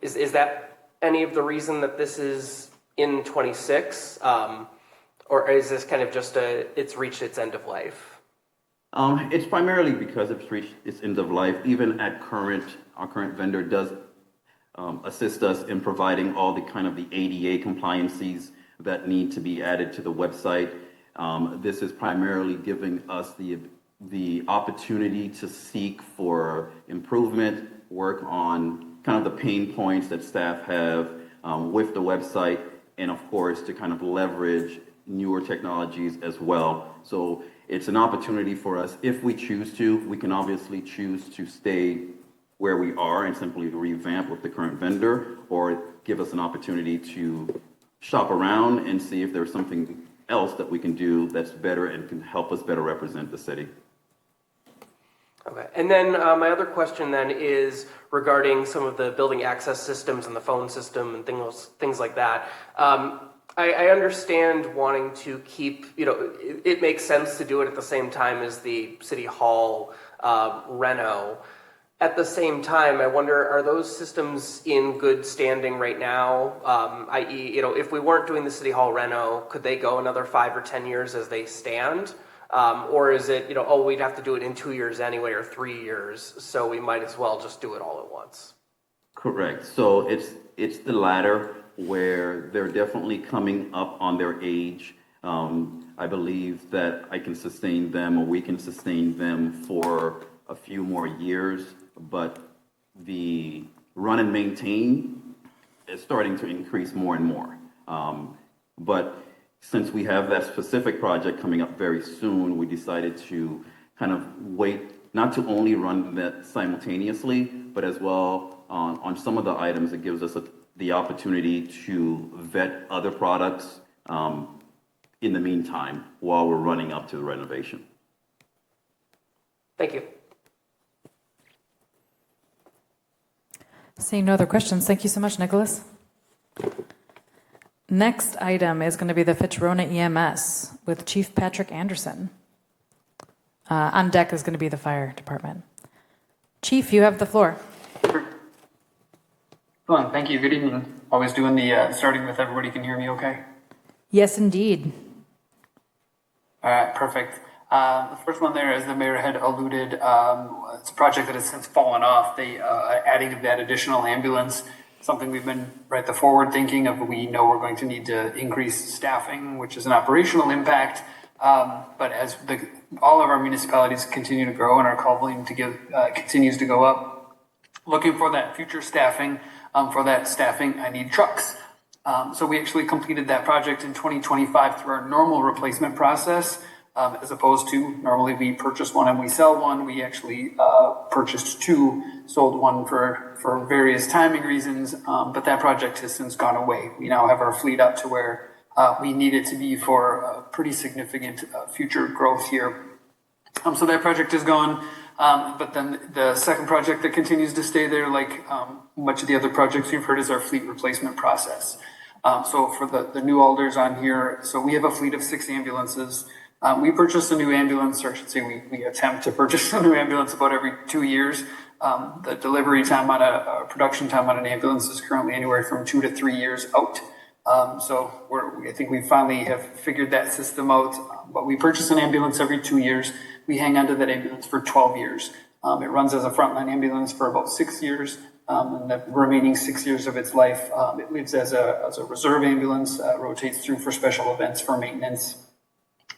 Is that any of the reason that this is in 26? Or is this kind of just it's reached its end of life? It's primarily because it's reached its end of life. Even at our current vendor does assist us in providing all the kind of the ADA compliances that need to be added to the website. This is primarily giving us the opportunity to seek for improvement, work on kind of the pain points that staff have with the website, and of course to kind of leverage newer technologies as well. So it's an opportunity for us. If we choose to, we can obviously choose to stay where we are and simply revamp with the current vendor, or give us an opportunity to shop around and see if there's something else that we can do that's better and can help us better represent the city. Okay, and then my other question then is regarding some of the building access systems and the phone system and things like that. I understand wanting to keep, it makes sense to do it at the same time as the City Hall reno. At the same time, I wonder, are those systems in good standing right now? I.e., if we weren't doing the City Hall reno, could they go another 5 or 10 years as they stand? Or is it, we'd have to do it in 2 years anyway, or 3 years, so we might as well just do it all at once? Correct. So it's the latter, where they're definitely coming up on their age. I believe that I can sustain them, or we can sustain them for a few more years, but the run and maintain is starting to increase more and more. But since we have that specific project coming up very soon, we decided to kind of wait, not to only run that simultaneously, but as well on some of the items, it gives us the opportunity to vet other products in the meantime while we're running up to the renovation. Thank you. Seeing no other questions, thank you so much, Nicholas. Next item is going to be the Fitchburg EMS with Chief Patrick Anderson. On deck is going to be the fire department. Chief, you have the floor. Fun. Thank you. Good evening. Always doing the starting with everybody can hear me okay? Yes, indeed. All right, perfect. The first one there, as the mayor had alluded, it's a project that has since fallen off. The adding of that additional ambulance, something we've been the forward thinking of. We know we're going to need to increase staffing, which is an operational impact. But as all of our municipalities continue to grow and our call volume continues to go up, looking for that future staffing, I need trucks. So we actually completed that project in 2025 through our normal replacement process. as opposed to normally we purchase one and we sell one. We actually purchased two, sold one for various timing reasons, but that project has since gone away. We now have our fleet up to where we need it to be for pretty significant future growth here. So that project is gone. But then the second project that continues to stay there, like much of the other projects you've heard, is our fleet replacement process. So for the new alders on here, so we have a fleet of 6 ambulances. We purchase a new ambulance, or I should say we attempt to purchase a new ambulance about every 2 years. The delivery time on a production time on an ambulance is currently anywhere from 2 to 3 years out. So I think we finally have figured that system out. But we purchase an ambulance every 2 years. We hang on to that ambulance for 12 years. It runs as a frontline ambulance for about 6 years. And the remaining 6 years of its life, it lives as a reserve ambulance, rotates through for special events, for maintenance.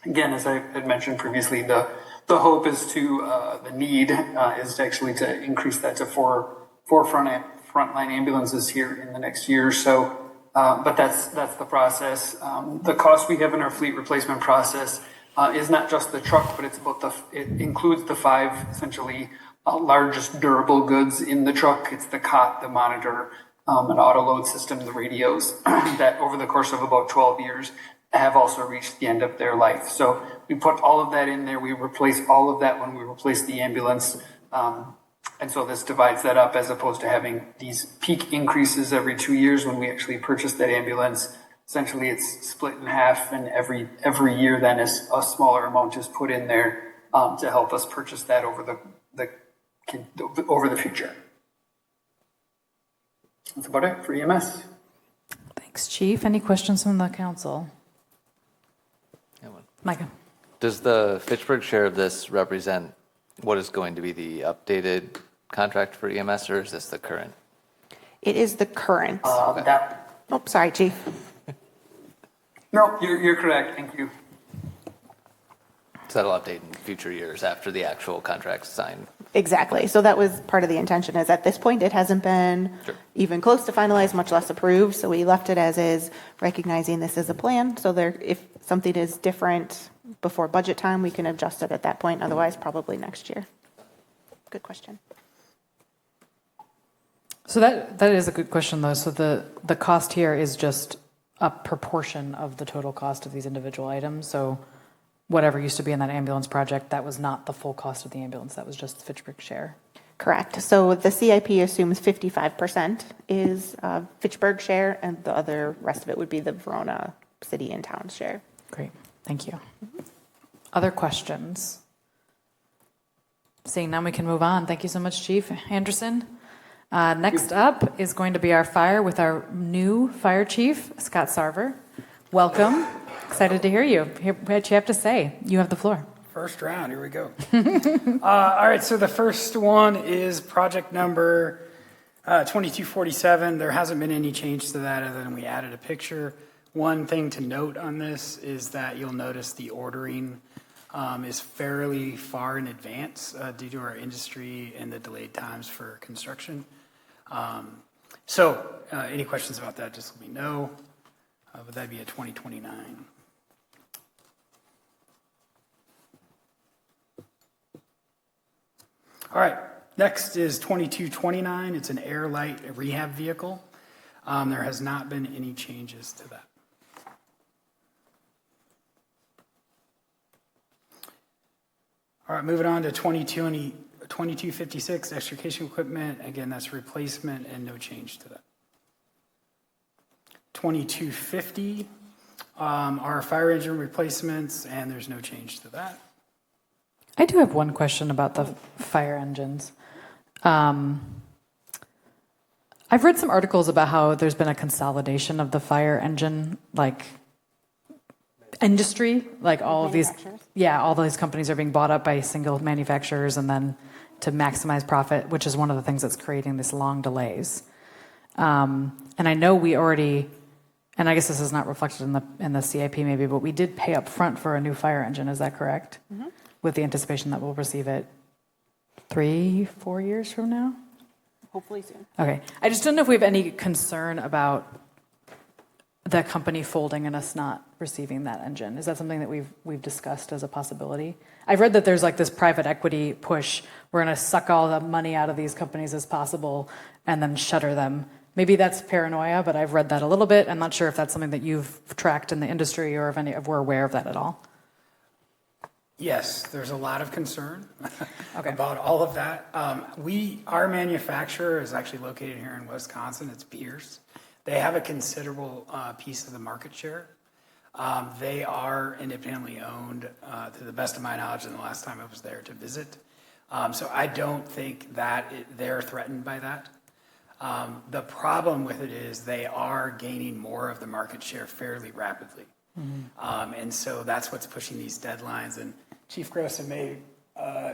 Again, as I had mentioned previously, the hope is the need is to increase that to four frontline ambulances here in the next year or so. But that's the process. The cost we have in our fleet replacement process is not just the truck, but it includes the 5 essentially largest durable goods in the truck. It's the cot, the monitor, an auto load system, the radios that over the course of about 12 years have also reached the end of their life. So we put all of that in there. We replace all of that when we replace the ambulance. And so this divides that up, as opposed to having these peak increases every 2 years when we actually purchase that ambulance. Essentially, it's split in half, and every year then a smaller amount is put in there to help us purchase that over the future. That's about it for EMS. Thanks, Chief. Any questions from the council? Micah. Does the Fitchburg share of this represent what is going to be the updated contract for EMS, or is this the current? It is the current. Oh, sorry, Chief. No, you're correct. Thank you. So that'll update in future years after the actual contract's signed. Exactly. So that was part of the intention, is at this point it hasn't been even close to finalized, much less approved. So we left it as is, recognizing this is a plan. So if something is different before budget time, we can adjust it at that point. Otherwise, probably next year. Good question. So that is a good question, though. So the cost here is just a proportion of the total cost of these individual items. So whatever used to be in that ambulance project, that was not the full cost of the ambulance. That was just the Fitchburg share. Correct. So the CIP assumes 55% is Fitchburg share, and the other rest of it would be the Verona city and town share. Great. Thank you. Other questions? Seeing none, we can move on. Thank you so much, Chief Anderson. Next up is going to be our fire with our new fire chief, Scott Sarver. Welcome. Excited to hear you. Hear what you have to say. You have the floor. First round, here we go. All right, so the first one is project number 2247. There hasn't been any change to that other than we added a picture. One thing to note on this is that you'll notice the ordering is fairly far in advance due to our industry and the delayed times for construction. So any questions about that, just let me know. But that'd be a 2029. All right, next is 2229. It's an air light rehab vehicle. There has not been any changes to that. All right, moving on to 2256, extrication equipment. Again, that's replacement and no change to that. 2250 are fire engine replacements, and there's no change to that. I do have one question about the fire engines. I've read some articles about how there's been a consolidation of the fire engine, industry, all of these, all these companies are being bought up by single manufacturers, and then to maximize profit, which is one of the things that's creating these long delays. And I know we already, and I guess this is not reflected in the CIP maybe, but we did pay up front for a new fire engine. Is that correct? Mm-hmm. With the anticipation that we'll receive it 3-4 years from now? Hopefully soon. Okay. I just don't know if we have any concern about the company folding and us not receiving that engine? Is that something that we've discussed as a possibility? I've read that there's like this private equity push. We're going to suck all the money out of these companies as possible and then shutter them. Maybe that's paranoia, but I've read that a little bit. I'm not sure if that's something that you've tracked in the industry or if we're aware of that at all. Yes, there's a lot of concern about all of that. Our manufacturer is actually located here in Wisconsin. It's Pierce. They have a considerable piece of the market share. They are independently owned, to the best of my knowledge, and the last time I was there to visit. So I don't think that they're threatened by that. The problem with it is they are gaining more of the market share fairly rapidly. And so that's what's pushing these deadlines. And Chief Grossa may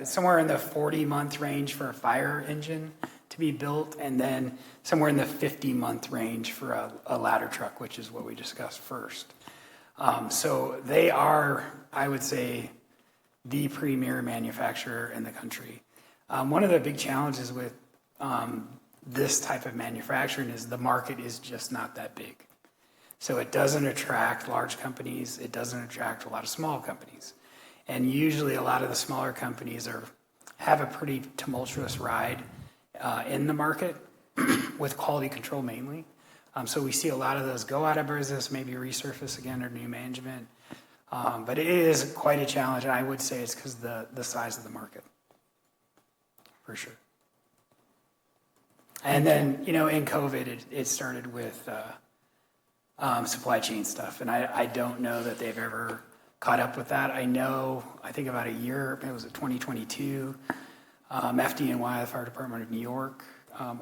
somewhere in the 40-month range for a fire engine to be built, and then somewhere in the 50-month range for a ladder truck, which is what we discussed first. So they are, I would say, the premier manufacturer in the country. One of the big challenges with this type of manufacturing is the market is just not that big. So it doesn't attract large companies. It doesn't attract a lot of small companies. And usually a lot of the smaller companies have a pretty tumultuous ride in the market with quality control mainly. So we see a lot of those go out of business, maybe resurface again under new management. But it is quite a challenge, and I would say it's because of the size of the market, for sure. And then, in COVID, it started with supply chain stuff, and I don't know that they've ever caught up with that. I think about a year, it was 2022, FDNY, the Fire Department of New York,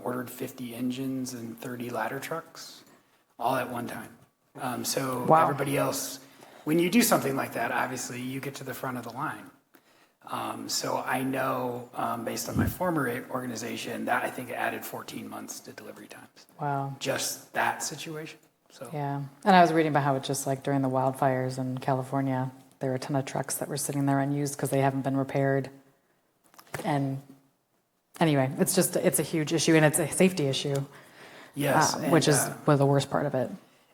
ordered 50 engines and 30 ladder trucks, all at one time. So wow. Everybody else, when you do something like that, obviously you get to the front of the line. So I know, based on my former organization, that I think it added 14 months to delivery times. Wow. Just that situation. So. Yeah. And I was reading about how it just like during the wildfires in California, there were a ton of trucks that were sitting there unused because they haven't been repaired. And anyway, it's a huge issue, and it's a safety issue. Yes. Which is the worst part of it.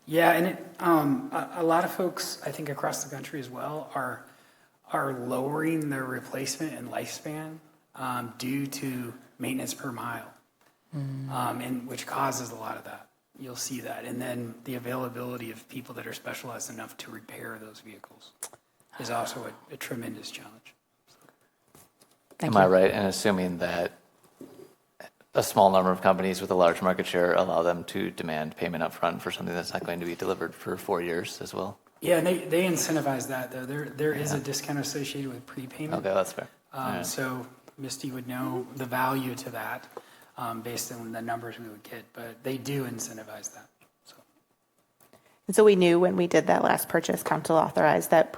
Yeah. And a lot of folks, I think across the country as well, are lowering their replacement and lifespan due to maintenance per mile, and which causes a lot of that. You'll see that. And then the availability of people that are specialized enough to repair those vehicles is also a tremendous challenge. Am I right in assuming that a small number of companies with a large market share allow them to demand payment up front for something that's not going to be delivered for 4 years as well? Yeah, and they incentivize that, though. There is a discount associated with prepayment. Okay, that's fair. So Misty would know the value to that based on the numbers we would get, but they do incentivize that. And so we knew when we did that last purchase, council authorized that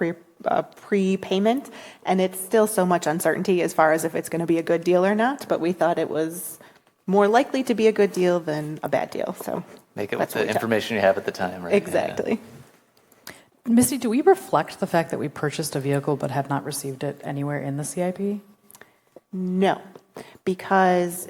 prepayment, and it's still so much uncertainty as far as if it's going to be a good deal or not, but we thought it was more likely to be a good deal than a bad deal. So make it with the information you have at the time, right? Exactly. Yeah. Misty, do we reflect the fact that we purchased a vehicle but have not received it anywhere in the CIP? No, because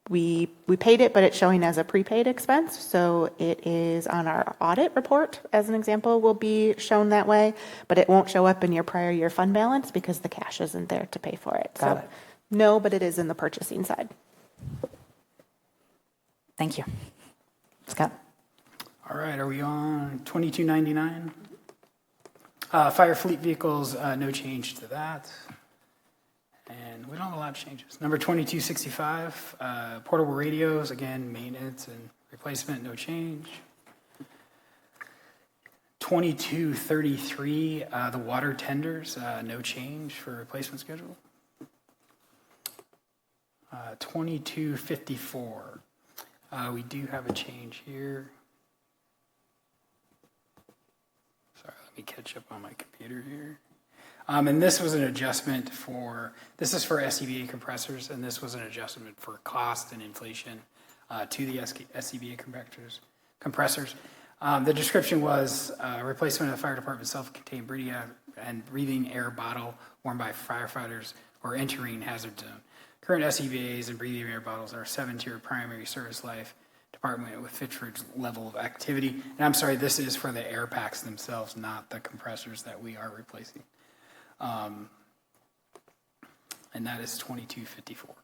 we paid it, but it's showing as a prepaid expense. So it is on our audit report, as an example, will be shown that way, but it won't show up in your prior year fund balance because the cash isn't there to pay for it. Got it. No, but it is in the purchasing side. Thank you. Scott. All right, are we on 2299? Fire fleet vehicles, no change to that. And we don't have a lot of changes. Number 2265, portable radios, again, maintenance and replacement, no change. 2233, the water tenders, no change for replacement schedule. 2254, we do have a change here. Sorry, let me catch up on my computer here. And this was an adjustment this is for SCBA compressors, and this was an adjustment for cost and inflation to the SCBA compressors. The description was replacement of the fire department's self-contained breathing air bottle worn by firefighters or entering hazard zone. Current SCBAs and breathing air bottles are 7-tier primary service life, department with Fitchburg's level of activity. And I'm sorry, this is for the air packs themselves, not the compressors that we are replacing. And that is 2254.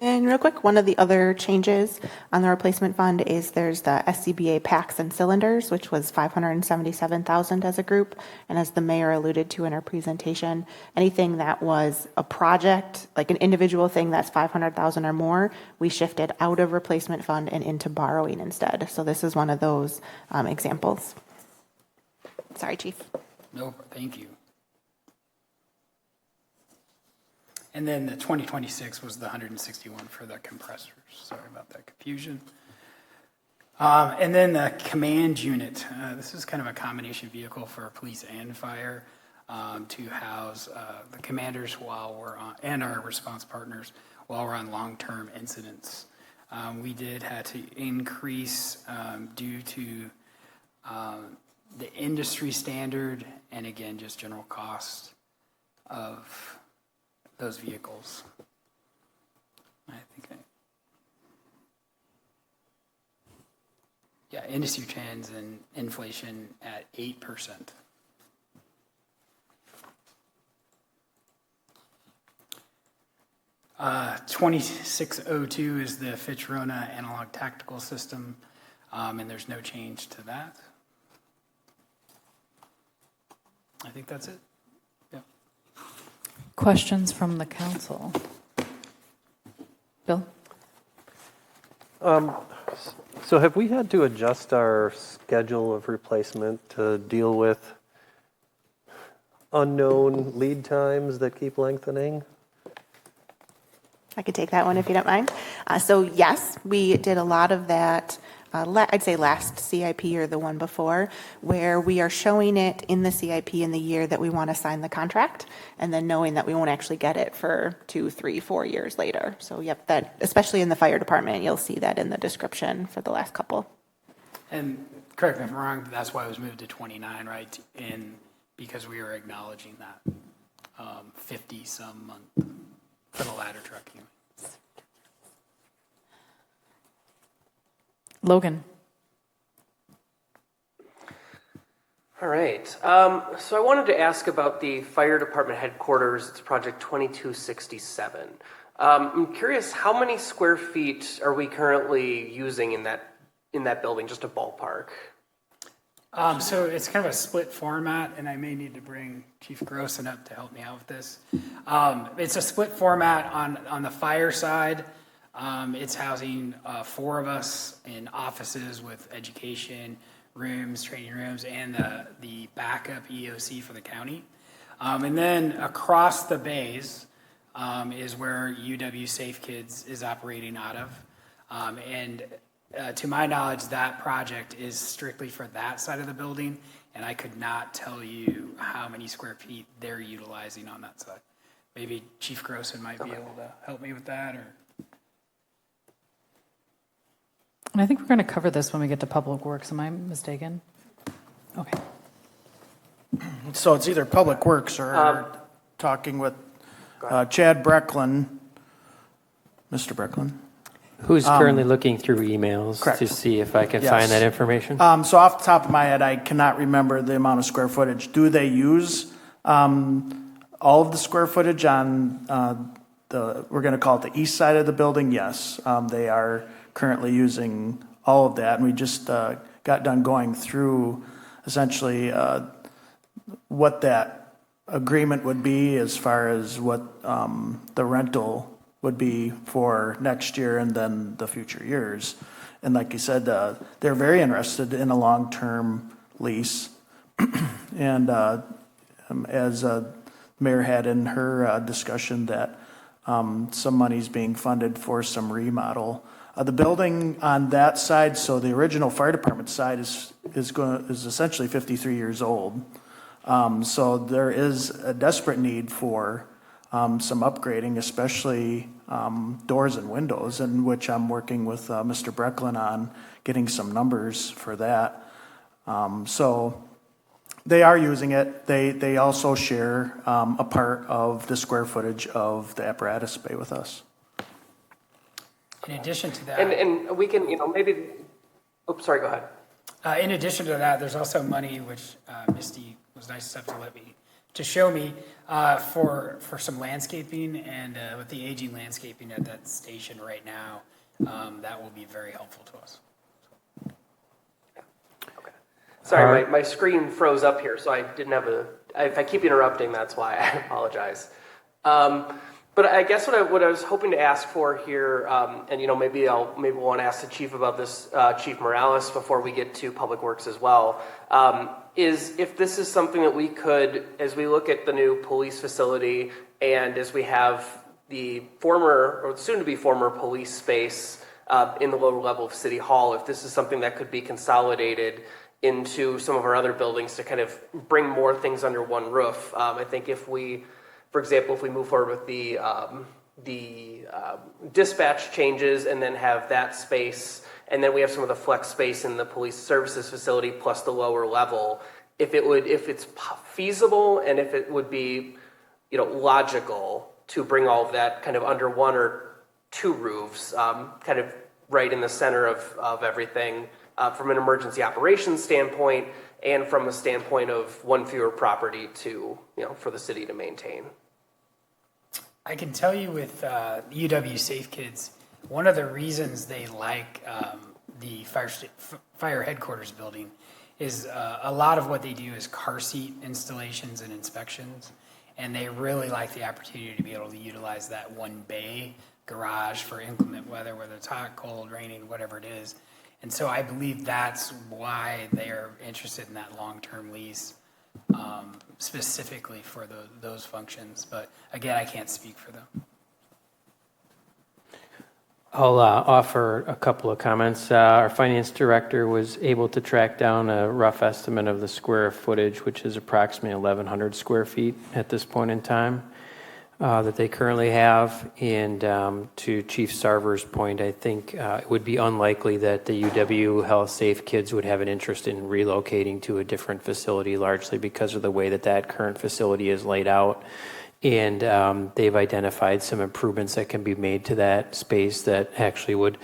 And real quick, one of the other changes on the replacement fund is there's the SCBA packs and cylinders, which was $577,000 as a group. And as the mayor alluded to in her presentation, anything that was a project, like an individual thing that's $500,000 or more, we shifted out of replacement fund and into borrowing instead. So this is one of those examples. Sorry, Chief. No, thank you. And then the 2026 was the 161 for the compressors. Sorry about that confusion. And then the command unit. This is kind of a combination vehicle for police and fire to house the commanders while we're on, and our response partners while we're on long-term incidents. We did have to increase due to the industry standard and again, just general cost of those vehicles. Yeah, industry trends and inflation at 8%. Uh, 2602 is the Fitch-Rona analog tactical system, and there's no change to that. I think that's it. Questions from the council? Bill? So have we had to adjust our schedule of replacement to deal with unknown lead times that keep lengthening? I could take that one if you don't mind. So yes, we did a lot of that. I'd say last CIP or the one before, where we are showing it in the CIP in the year that we want to sign the contract, and then knowing that we won't actually get it for 2, 3, 4 years later. So yep, that especially in the fire department, you'll see that in the description for the last couple. And correct me if I'm wrong, but that's why it was moved to 29, right? And because we were acknowledging that 50-some month for the ladder truck unit. Logan. All right. So I wanted to ask about the fire department headquarters. It's project 2267. I'm curious, how many square feet are we currently using in that building? Just a ballpark. So it's kind of a split format, and I may need to bring Chief Grosson up to help me out with this. It's a split format on the fire side. It's housing 4 of us in offices with education rooms, training rooms, and the backup EOC for the county. And then across the bays is where UW Safe Kids is operating out of. And to my knowledge, that project is strictly for that side of the building, and I could not tell you how many square feet they're utilizing on that side. Maybe Chief Grosson might be able to help me with that, or... And I think we're going to cover this when we get to Public Works. Am I mistaken? Okay. So it's either Public Works or talking with Chad Brecklin. Mr. Brecklin? Who's currently looking through emails to see if I can find that information? So off the top of my head, I cannot remember the amount of square footage. Do they use all of the square footage on we're going to call it the east side of the building? Yes, they are currently using all of that, and we just got done going through essentially what that agreement would be as far as what the rental would be for next year and then the future years. And like you said, they're very interested in a long-term lease. And as Mayor had in her discussion that some money's being funded for some remodel. The building on that side, so the original fire department side is essentially 53 years old. So there is a desperate need for some upgrading, especially doors and windows, in which I'm working with Mr. Brecklin on getting some numbers for that. So they are using it. They also share a part of the square footage of the apparatus bay with us. In addition to that, And we can, maybe. Oops, sorry. Go ahead. in addition to that, there's also money which Misty was nice enough to show me for some landscaping, and with the aging landscaping at that station right now, that will be very helpful to us. Okay. Sorry, my screen froze up here, so I didn't have if I keep interrupting, that's why. I apologize. But I guess what I was hoping to ask for here, and maybe we'll want to ask the chief about this, Chief Morales, before we get to Public Works as well, is if this is something that we could, as we look at the new police facility, and as we have the former or soon-to-be former police space in the lower level of City Hall, if this is something that could be consolidated into some of our other buildings to kind of bring more things under one roof. I think for example, if we move forward with the dispatch changes and then have that space, and then we have some of the flex space in the police services facility plus the lower level, if it's feasible and if it would be, logical to bring all of that kind of under one or two roofs, kind of right in the center of everything, from an emergency operations standpoint and from a standpoint of one fewer property to, for the city to maintain. I can tell you with UW Safe Kids, one of the reasons they like the fire headquarters building is a lot of what they do is car seat installations and inspections, and they really like the opportunity to be able to utilize that one bay garage for inclement weather, whether it's hot, cold, raining, whatever it is. And so I believe that's why they're interested in that long-term lease, specifically for those functions. But again, I can't speak for them. I'll offer a couple of comments. Our finance director was able to track down a rough estimate of the square footage, which is approximately 1,100 square feet at this point in time that they currently have. And to Chief Sarver's point, I think it would be unlikely that the UW Health Safe Kids would have an interest in relocating to a different facility, largely because of the way that current facility is laid out. And they've identified some improvements that can be made to that space that actually would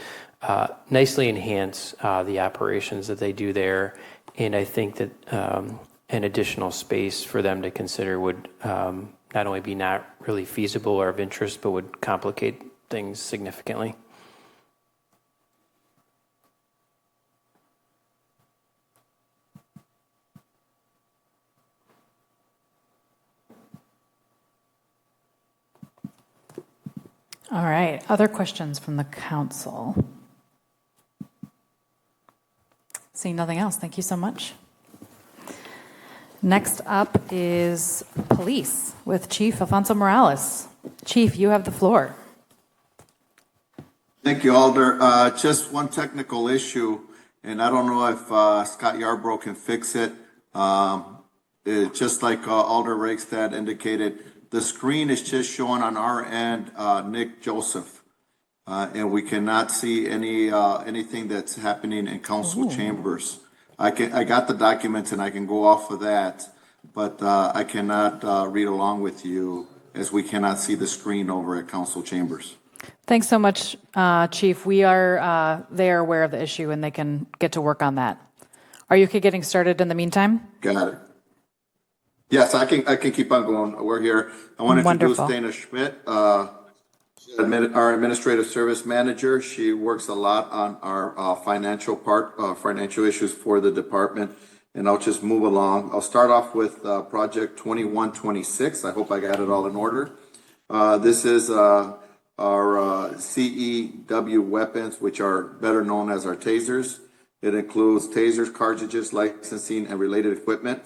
nicely enhance the operations that they do there. And I think that an additional space for them to consider would not only be not really feasible or of interest, but would complicate things significantly. All right, other questions from the council? Seeing nothing else, thank you so much. Next up is police with Chief Alfonso Morales. Chief, you have the floor. Thank you, Alder. Just one technical issue, and I don't know if Scott Yarbrough can fix it. Just like Alder Rakestad indicated, the screen is just showing on our end Nick Joseph, and we cannot see anything that's happening in council chambers. I got the documents and I can go off of that, but I cannot read along with you as we cannot see the screen over at council chambers. Thanks so much, Chief. They are aware of the issue and they can get to work on that. Are you okay getting started in the meantime? Got it. Yes, I can keep on going. We're here. I want to introduce Dana Schmidt, our administrative service manager. She works a lot on our financial issues for the department. And I'll just move along. I'll start off with project 2126. I hope I got it all in order. This is our CEW weapons, which are better known as our tasers. It includes tasers, cartridges, licensing, and related equipment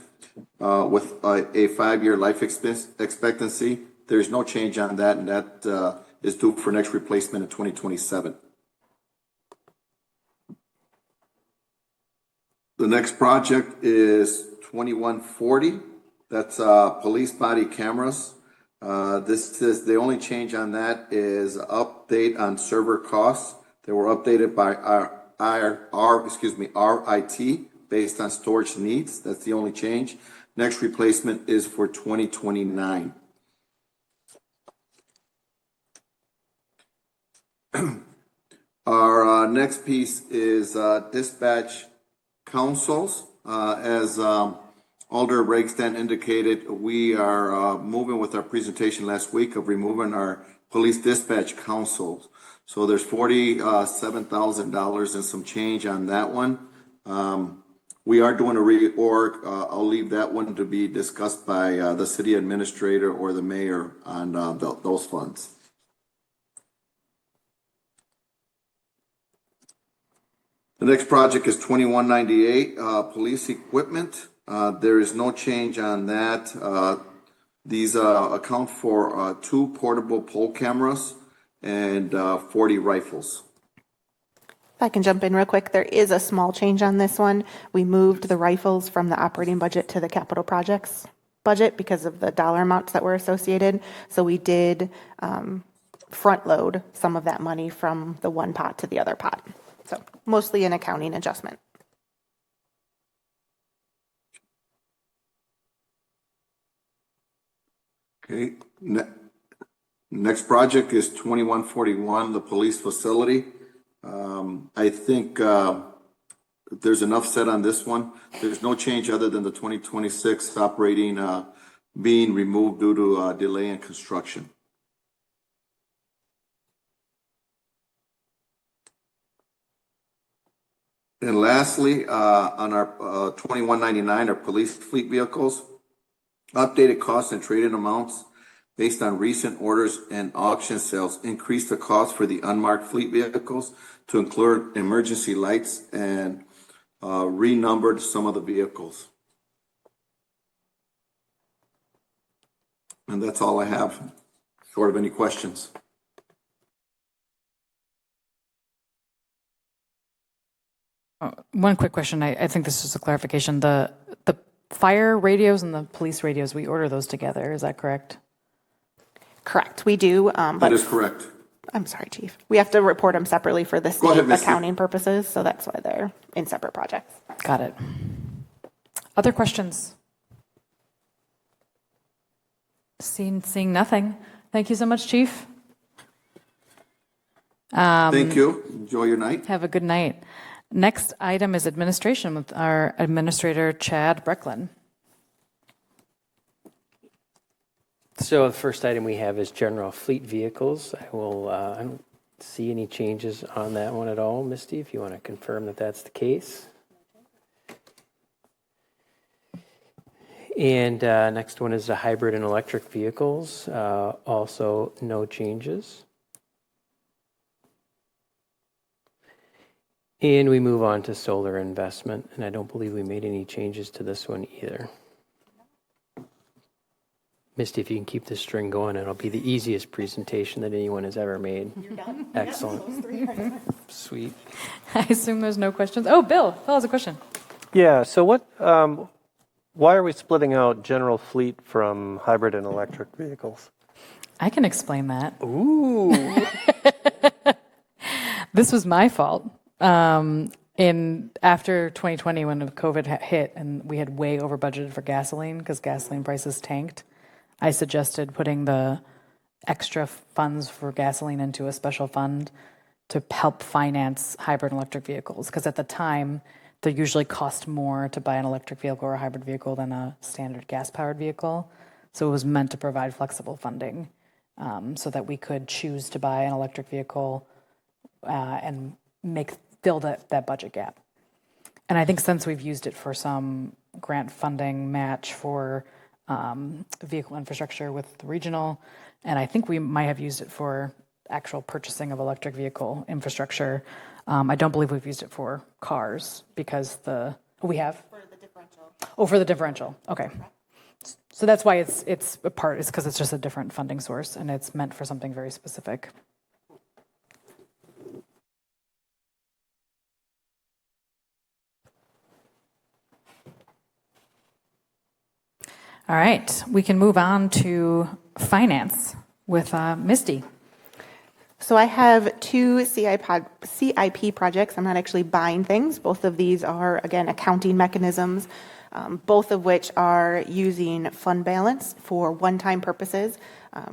with a 5-year life expectancy. There's no change on that, and that is due for next replacement in 2027. The next project is 2140. That's police body cameras. This is the only change on that is update on server costs. They were updated by RIT based on storage needs. That's the only change. Next replacement is for 2029. Our next piece is dispatch councils. As Alder Rakestand indicated, we are moving with our presentation last week of removing our police dispatch councils. So there's $47,000 and some change on that one. We are doing a reorg. I'll leave that one to be discussed by the city administrator or the mayor on those funds. The next project is 2198, police equipment. There is no change on that. These account for 2 portable pole cameras and 40 rifles. If I can jump in real quick, there is a small change on this one. We moved the rifles from the operating budget to the capital projects budget because of the dollar amounts that were associated. So we did front load some of that money from the one pot to the other pot. So mostly an accounting adjustment. Okay. Next project is 2141, the police facility. I think there's enough said on this one. There's no change other than the 2026 operating being removed due to delay in construction. And lastly, on our 2199, our police fleet vehicles, updated costs and trade-in amounts based on recent orders and auction sales increased the cost for the unmarked fleet vehicles to include emergency lights and renumbered some of the vehicles. And that's all I have, short of any questions. One quick question. I think this is a clarification. The fire radios and the police radios, we order those together. Is that correct? Correct. We do. That is correct. I'm sorry, Chief. We have to report them separately for the state accounting purposes, so that's why they're in separate projects. Got it. Other questions? Seeing nothing. Thank you so much, Chief. Thank you. Enjoy your night. Have a good night. Next item is administration with our administrator, Chad Brecklin. So the first item we have is general fleet vehicles. I don't see any changes on that one at all. Misty, if you want to confirm that that's the case. And next one is the hybrid and electric vehicles. Also no changes. And we move on to solar investment, and I don't believe we made any changes to this one either. Misty, if you can keep this string going, it'll be the easiest presentation that anyone has ever made. You're done? Excellent. Sweet. I assume there's no questions. Oh, Bill has a question. Yeah, so why are we splitting out general fleet from hybrid and electric vehicles? I can explain that. Ooh. This was my fault. After 2020, when COVID hit and we had way over budgeted for gasoline because gasoline prices tanked, I suggested putting the extra funds for gasoline into a special fund to help finance hybrid and electric vehicles. Because at the time, they usually cost more to buy an electric vehicle or a hybrid vehicle than a standard gas-powered vehicle. So it was meant to provide flexible funding so that we could choose to buy an electric vehicle and fill that budget gap. And I think since we've used it for some grant funding match for vehicle infrastructure with the regional, and I think we might have used it for actual purchasing of electric vehicle infrastructure. I don't believe we've used it for cars because we have? For the differential. Oh, for the differential. Okay. So that's why it's a part, it's because it's just a different funding source and it's meant for something very specific. All right, we can move on to finance with Misty. So I have 2 CIP projects. I'm not actually buying things. Both of these are, again, accounting mechanisms, both of which are using fund balance for one-time purposes,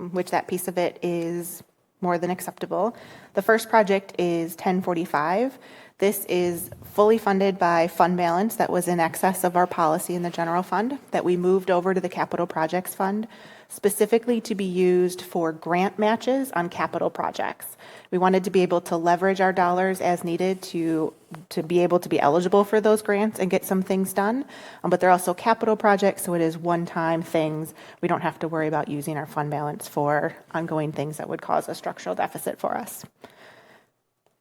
which that piece of it is more than acceptable. The first project is 1045. This is fully funded by fund balance that was in excess of our policy in the general fund that we moved over to the capital projects fund, specifically to be used for grant matches on capital projects. We wanted to be able to leverage our dollars as needed to be able to be eligible for those grants and get some things done. But they're also capital projects, so it is one-time things. We don't have to worry about using our fund balance for ongoing things that would cause a structural deficit for us.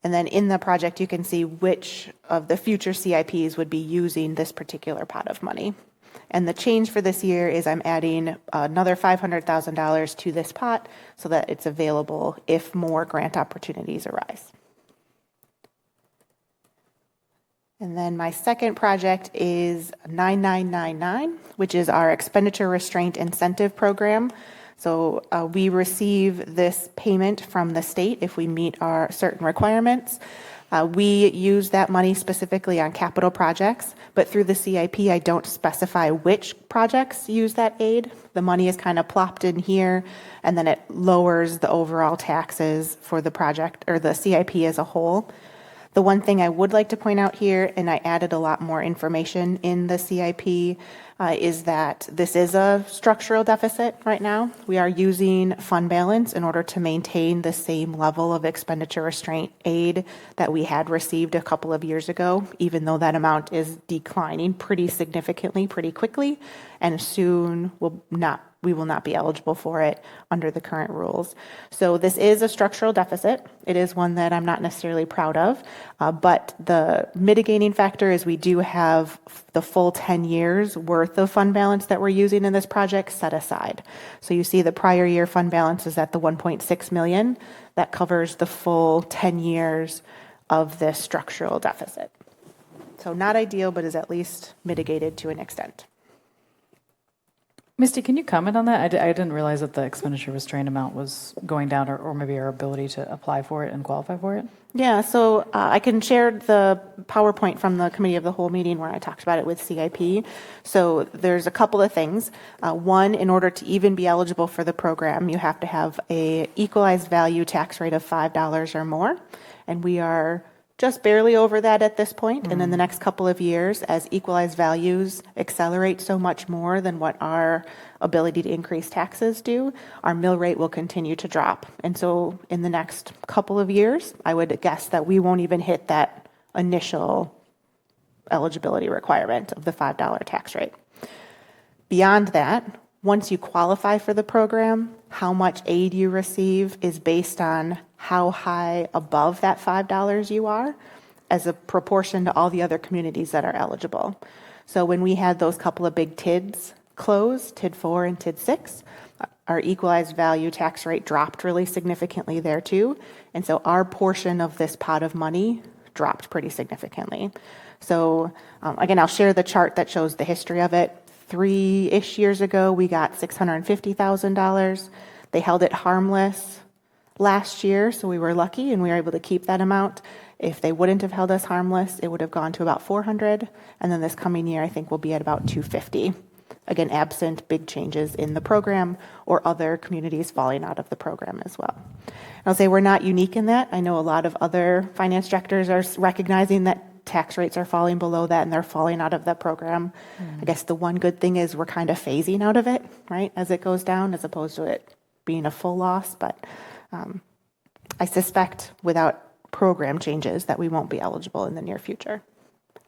And then in the project, you can see which of the future CIPs would be using this particular pot of money. And the change for this year is I'm adding another $500,000 to this pot so that it's available if more grant opportunities arise. And then my second project is 9999, which is our expenditure restraint incentive program. So we receive this payment from the state if we meet our certain requirements. We use that money specifically on capital projects, but through the CIP, I don't specify which projects use that aid. The money is kind of plopped in here, and then it lowers the overall taxes for the project or the CIP as a whole. The one thing I would like to point out here, and I added a lot more information in the CIP, is that this is a structural deficit right now. We are using fund balance in order to maintain the same level of expenditure restraint aid that we had received a couple of years ago, even though that amount is declining pretty significantly, pretty quickly, and soon we will not be eligible for it under the current rules. So this is a structural deficit. It is one that I'm not necessarily proud of, but the mitigating factor is we do have the full 10 years worth of fund balance that we're using in this project set aside. So you see the prior year fund balance is at the 1.6 million. That covers the full 10 years of this structural deficit. So not ideal, but is at least mitigated to an extent. Misty, can you comment on that? I didn't realize that the expenditure restraint amount was going down, or maybe our ability to apply for it and qualify for it. Yeah, so I can share the PowerPoint from the Committee of the Whole meeting where I talked about it with CIP. So there's a couple of things. One, in order to even be eligible for the program, you have to have a equalized value tax rate of $5 or more, and we are just barely over that at this point. And in the next couple of years, as equalized values accelerate so much more than what our ability to increase taxes do, our mill rate will continue to drop. And so in the next couple of years, I would guess that we won't even hit that initial eligibility requirement of the $5 tax rate. Beyond that, once you qualify for the program, how much aid you receive is based on how high above that $5 you are as a proportion to all the other communities that are eligible. So when we had those couple of big TIDs close, TID 4 and TID 6, our equalized value tax rate dropped really significantly there too. And so our portion of this pot of money dropped pretty significantly. So again, I'll share the chart that shows the history of it. 3-ish years ago, we got $650,000. They held it harmless last year, so we were lucky and we were able to keep that amount. If they wouldn't have held us harmless, it would have gone to about $400, and then this coming year, I think we'll be at about $250. Again, absent big changes in the program or other communities falling out of the program as well. And I'll say we're not unique in that. I know a lot of other finance directors are recognizing that tax rates are falling below that and they're falling out of that program. I guess the one good thing is we're kind of phasing out of it, right, as it goes down, as opposed to it being a full loss. But I suspect without program changes that we won't be eligible in the near future.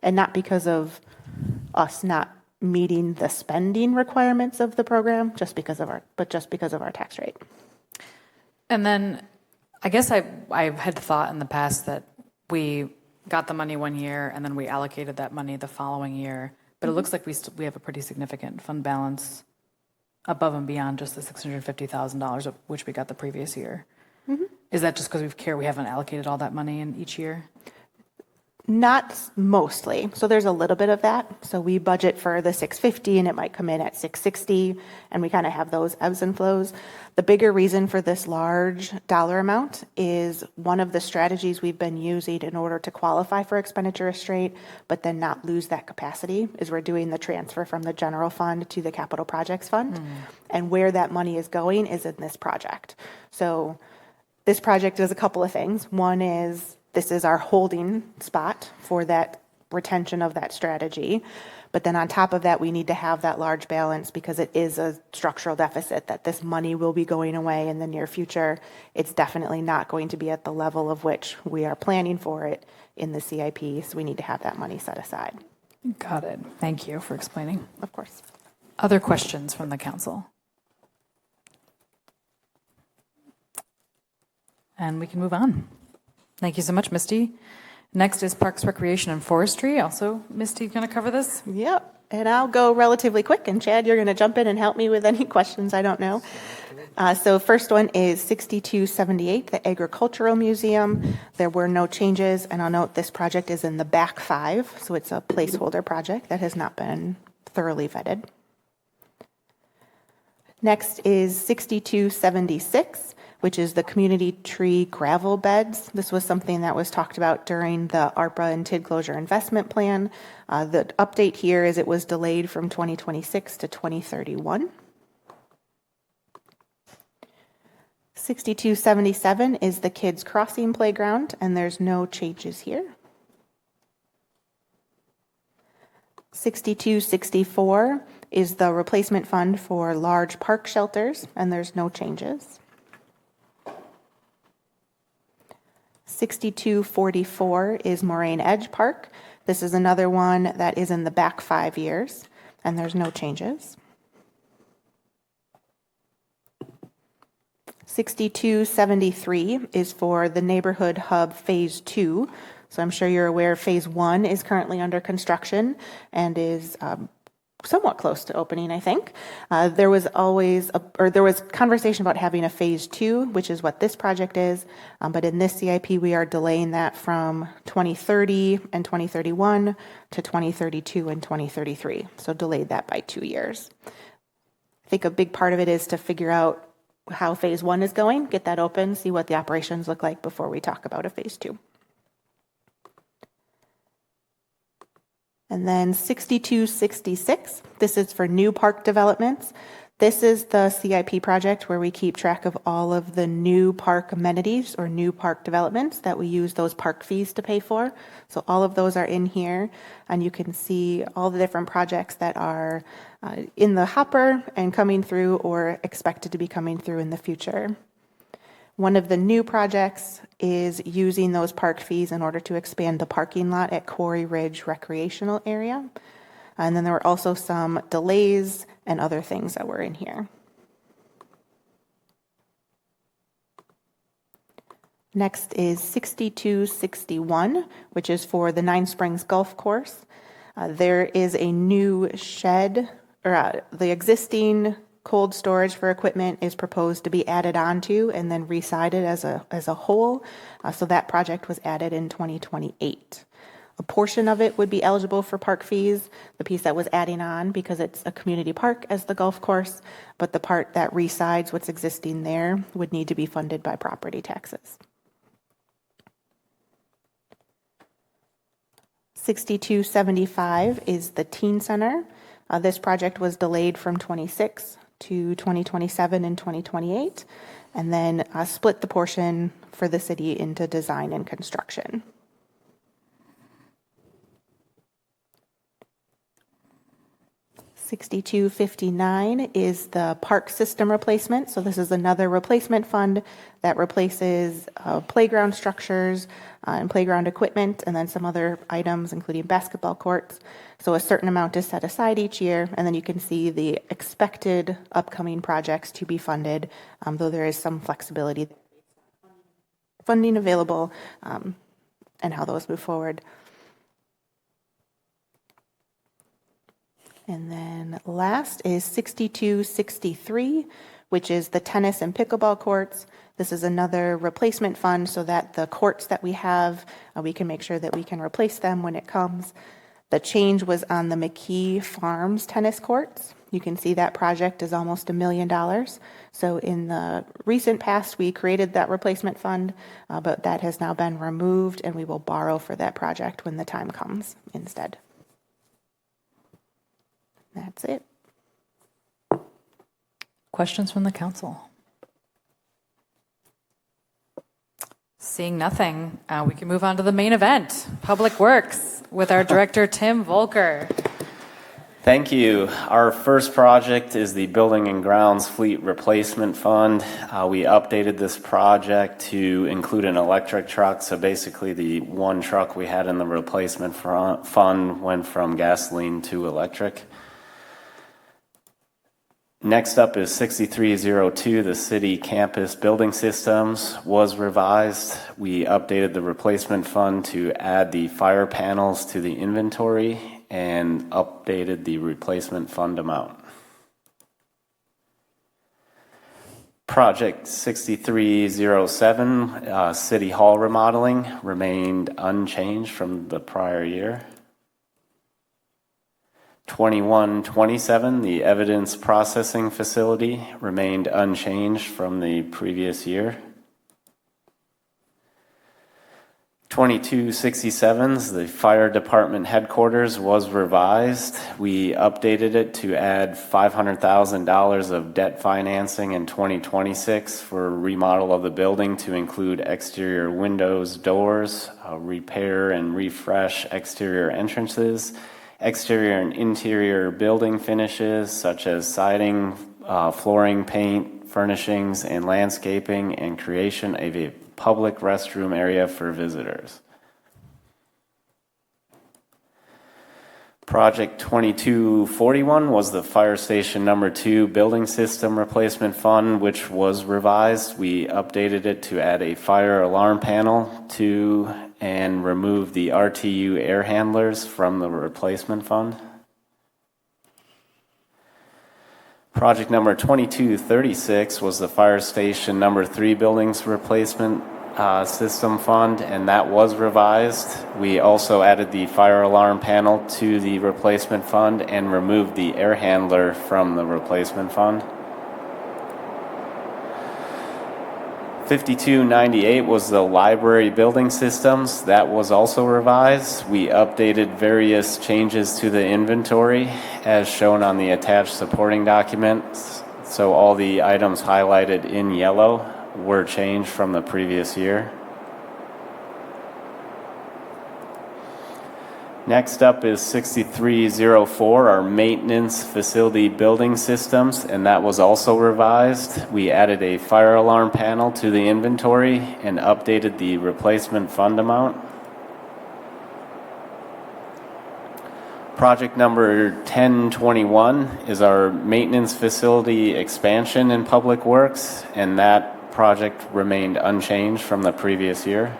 And not because of us not meeting the spending requirements of the program, just because of our tax rate. And then I guess I had thought in the past that we got the money one year and then we allocated that money the following year. But it looks like we have a pretty significant fund balance above and beyond just the $650,000 of which we got the previous year. Is that just because we haven't allocated all that money in each year? Not mostly. So there's a little bit of that. So we budget for the 650 and it might come in at 660 and we kind of have those ebbs and flows. The bigger reason for this large dollar amount is one of the strategies we've been using in order to qualify for expenditure restraint, but then not lose that capacity, is we're doing the transfer from the general fund to the capital projects fund. And where that money is going is in this project. So This project does a couple of things. One is this is our holding spot for that retention of that strategy. But then on top of that, we need to have that large balance because it is a structural deficit that this money will be going away in the near future. It's definitely not going to be at the level of which we are planning for it in the CIP, so we need to have that money set aside. Got it. Thank you for explaining. Of course. Other questions from the council? And we can move on. Thank you so much, Misty. Next is Parks, Recreation, and Forestry. Also, Misty, going to cover this? Yep. And I'll go relatively quick. And Chad, you're going to jump in and help me with any questions I don't know. So first one is 6278, the Agricultural Museum. There were no changes. And I'll note this project is in the back 5. So it's a placeholder project that has not been thoroughly vetted. Next is 6276. Which is the community tree gravel beds. This was something that was talked about during the ARPA and TID closure investment plan. The update here is it was delayed from 2026 to 2031. 6277 is the Kids Crossing Playground, and there's no changes here. 6264 is the replacement fund for large park shelters, and there's no changes. 6244 is Moraine Edge Park. This is another one that is in the back 5 years, and there's no changes. 6273 is for the Neighborhood Hub Phase 2. So I'm sure you're aware Phase 1 is currently under construction and is somewhat close to opening, I think. There was conversation about having a Phase 2, which is what this project is. But in this CIP, we are delaying that from 2030 and 2031 to 2032 and 2033. So delayed that by 2 years. I think a big part of it is to figure out how Phase 1 is going, get that open, see what the operations look like before we talk about a Phase 2. And then 6266, this is for new park developments. This is the CIP project where we keep track of all of the new park amenities or new park developments that we use those park fees to pay for. So all of those are in here, and you can see all the different projects that are in the hopper and coming through or expected to be coming through in the future. One of the new projects is using those park fees in order to expand the parking lot at Quarry Ridge Recreational Area. And then there were also some delays and other things that were in here. Next is 6261, which is for the Nine Springs Golf Course. There is a new shed, or the existing cold storage for equipment is proposed to be added onto and then re-sided as a whole. So that project was added in 2028. A portion of it would be eligible for park fees, the piece that was adding on because it's a community park as the golf course, but the part that resides what's existing there would need to be funded by property taxes. 6275 is the Teen Center. This project was delayed from 26 to 2027 and 2028, and then split the portion for the city into design and construction. $62.59 is the park system replacement. So this is another replacement fund that replaces playground structures and playground equipment, and then some other items, including basketball courts. So a certain amount is set aside each year, and then you can see the expected upcoming projects to be funded, though there is some flexibility funding available and how those move forward. And then last is 6263, which is the tennis and pickleball courts. This is another replacement fund so that the courts that we have, we can make sure that we can replace them when it comes. The change was on the McKee Farms tennis courts. You can see that project is almost $1 million. So in the recent past, we created that replacement fund, but that has now been removed, and we will borrow for that project when the time comes instead. That's it. Questions from the council? Seeing nothing, we can move on to the main event, Public Works, with our director, Tim Volker. Thank you. Our first project is the Building and Grounds Fleet Replacement Fund. We updated this project to include an electric truck. So basically the one truck we had in the replacement fund went from gasoline to electric. Next up is 6302, the city campus building systems was revised. We updated the replacement fund to add the fire panels to the inventory and updated the replacement fund amount. Project 6307, City Hall remodeling, remained unchanged from the prior year. 2127, the evidence processing facility, remained unchanged from the previous year. 2267, the fire department headquarters was revised. We updated it to add $500,000 of debt financing in 2026 for remodel of the building to include exterior windows, doors, repair and refresh exterior entrances, exterior and interior building finishes such as siding, flooring, paint, furnishings, and landscaping, and creation of a public restroom area for visitors. Project 2241 was the Fire Station Number 2 Building System Replacement Fund, which was revised. We updated it to add a fire alarm panel to and remove the RTU air handlers from the replacement fund. Project number 2236 was the Fire Station Number 3 Buildings Replacement System Fund, and that was revised. We also added the fire alarm panel to the replacement fund and removed the air handler from the replacement fund. 5298 was the library building systems. That was also revised. We updated various changes to the inventory as shown on the attached supporting documents. So all the items highlighted in yellow were changed from the previous year. Next up is 6304, our maintenance facility building systems, and that was also revised. We added a fire alarm panel to the inventory and updated the replacement fund amount. Project number 1021 is our maintenance facility expansion in Public Works, and that project remained unchanged from the previous year.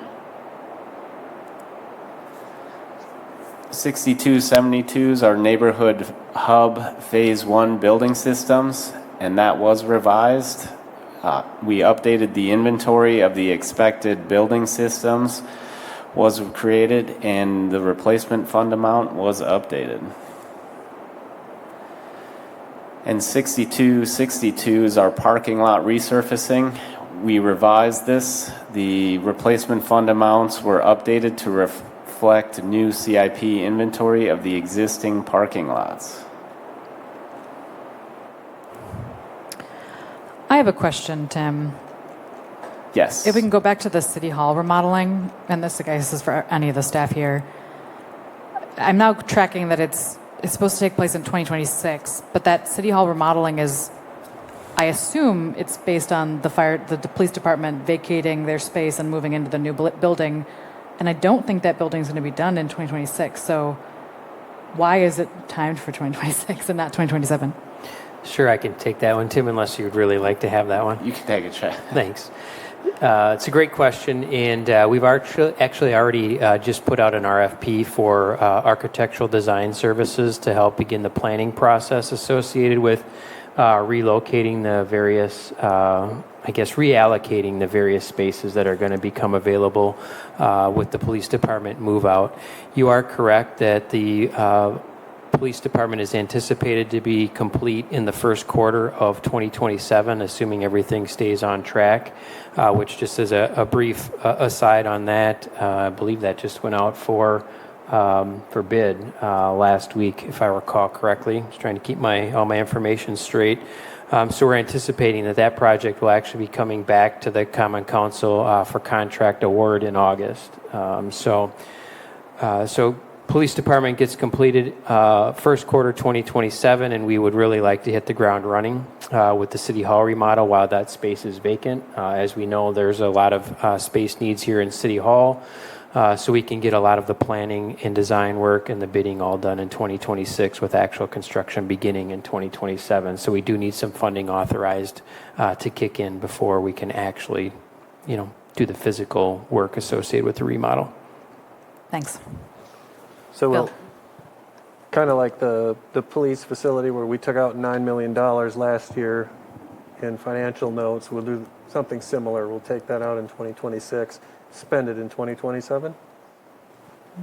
6272 is our neighborhood hub phase 1 building systems, and that was revised. We updated the inventory of the expected building systems was created, and the replacement fund amount was updated. And 6262 is our parking lot resurfacing. We revised this. The replacement fund amounts were updated to reflect new CIP inventory of the existing parking lots. I have a question, Tim. Yes. If we can go back to the City Hall remodeling, and this, I guess, is for any of the staff here. I'm now tracking that it's supposed to take place in 2026, but that City Hall remodeling is, I assume it's based on the police department vacating their space and moving into the new building. And I don't think that building is going to be done in 2026. So why is it timed for 2026 and not 2027? Sure, I can take that one, Tim, unless you'd really like to have that one. You can take a check. Thanks. It's a great question, and we've actually already just put out an RFP for architectural design services to help begin the planning process associated with relocating the various, reallocating the various spaces that are going to become available with the police department move out. You are correct that the police department is anticipated to be complete in the first quarter of 2027, assuming everything stays on track, which just as a brief aside on that, I believe that just went out for for bid last week, if I recall correctly. I was trying to keep all my information straight. So we're anticipating that project will actually be coming back to the Common Council for contract award in August. So police department gets completed first quarter 2027, and we would really like to hit the ground running with the City Hall remodel while that space is vacant. As we know, there's a lot of space needs here in City Hall, so we can get a lot of the planning and design work and the bidding all done in 2026 with actual construction beginning in 2027. So we do need some funding authorized to kick in before we can actually, do the physical work associated with the remodel. Thanks. So we'll, kind of like the police facility where we took out $9 million last year in financial notes, we'll do something similar. We'll take that out in 2026, spend it in 2027?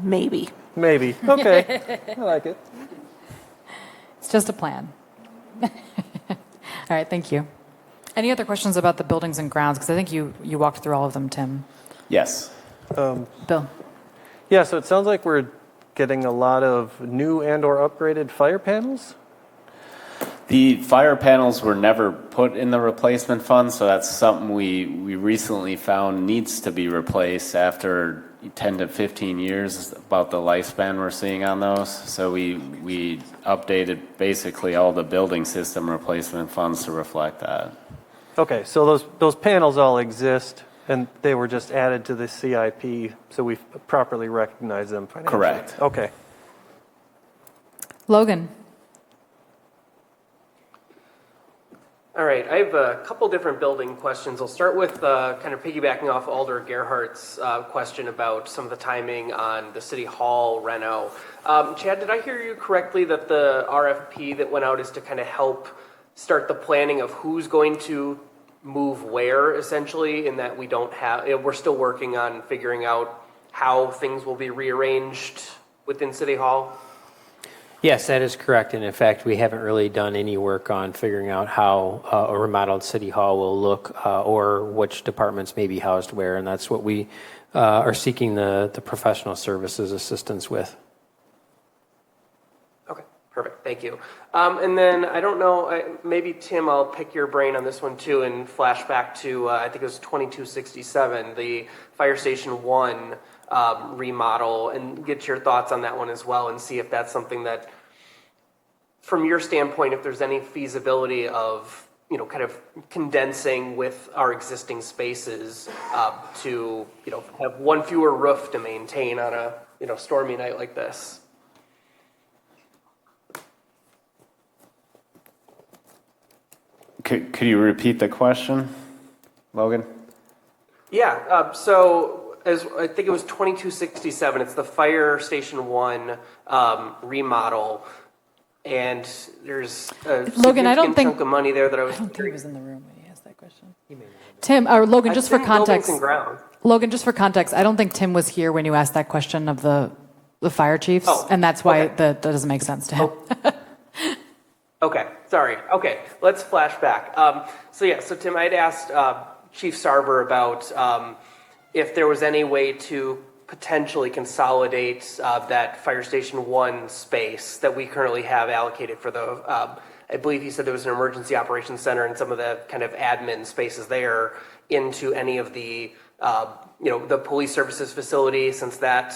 Maybe. Maybe. Okay. I like it. It's just a plan. All right, thank you. Any other questions about the buildings and grounds? Because I think you walked through all of them, Tim. Yes. Bill. Yeah, so it sounds like we're getting a lot of new and or upgraded fire panels? The fire panels were never put in the replacement fund, so that's something we recently found needs to be replaced after 10 to 15 years, about the lifespan we're seeing on those. So we updated basically all the building system replacement funds to reflect that. Okay, so those panels all exist, and they were just added to the CIP, so we've properly recognized them financially. Correct. Okay. Logan. All right, I have a couple different building questions. I'll start with kind of piggybacking off Alder Gerhardt's question about some of the timing on the City Hall reno. Chad, did I hear you correctly that the RFP that went out is to kind of help start the planning of who's going to move where, essentially, in that we're still working on figuring out how things will be rearranged within City Hall? Yes, that is correct. And in fact, we haven't really done any work on figuring out how a remodeled City Hall will look or which departments may be housed where. And that's what we are seeking the professional services assistance with. Okay, perfect. Thank you. And then I don't know, maybe Tim, I'll pick your brain on this one too and flash back to, I think it was 2267, the Fire Station 1 remodel, and get your thoughts on that one as well and see if that's something that, from your standpoint, if there's any feasibility of, kind of condensing with our existing spaces to, have one fewer roof to maintain on a, stormy night like this. Could you repeat the question, Logan? Yeah, so as I think it was 2267, it's the Fire Station 1 remodel, and there's a significant chunk of money there that I don't think he was in the room when he asked that question. Tim, or Logan, just for context. Logan, just for context, I don't think Tim was here when you asked that question of the fire chiefs, and that's why that doesn't make sense to him. Okay, sorry. Okay, let's flash back. So Tim, I had asked Chief Sarver about if there was any way to potentially consolidate that Fire Station 1 space that we currently have allocated for the, I believe he said there was an emergency operations center and some of the kind of admin spaces there into any of the, the police services facility, since that,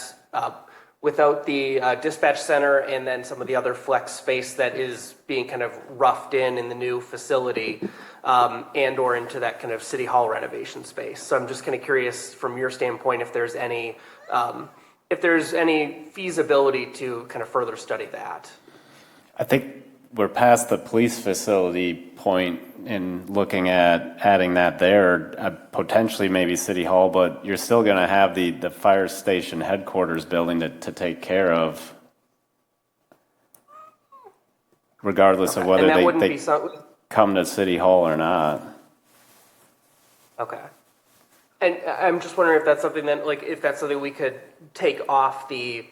without the dispatch center and then some of the other flex space that is being kind of roughed in the new facility, and or into that kind of City Hall renovation space. So I'm just kind of curious from your standpoint if there's any feasibility to kind of further study that. I think we're past the police facility point in looking at adding that there, potentially maybe City Hall, but you're still going to have the fire station headquarters building to take care of, regardless of whether they come to City Hall or not. Okay. And I'm just wondering if that's something that, if that's something we could take off the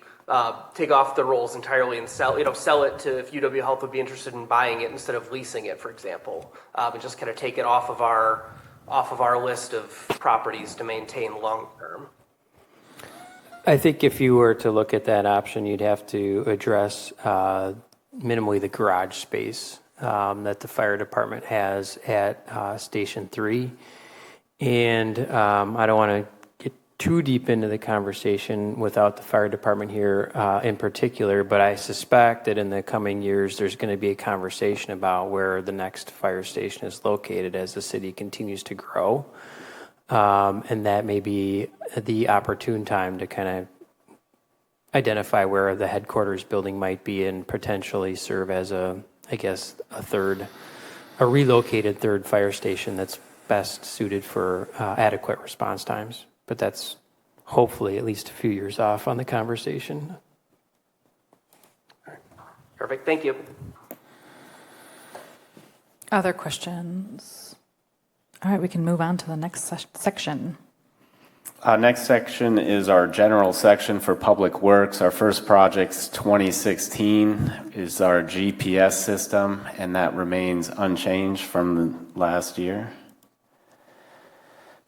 rolls entirely and sell it to, if UW Health would be interested in buying it instead of leasing it, for example, and just kind of take it off of our list of properties to maintain long term. I think if you were to look at that option, you'd have to address minimally the garage space that the fire department has at Station 3. And I don't want to get too deep into the conversation without the fire department here in particular, but I suspect that in the coming years, there's going to be a conversation about where the next fire station is located as the city continues to grow. And that may be the opportune time to kind of identify where the headquarters building might be and potentially serve as a relocated third fire station that's best suited for adequate response times. But that's hopefully at least a few years off on the conversation. Perfect. Thank you. Other questions? All right, we can move on to the next section. Next section is our general section for Public Works. Our first project, 2016, is our GPS system, and that remains unchanged from the last year.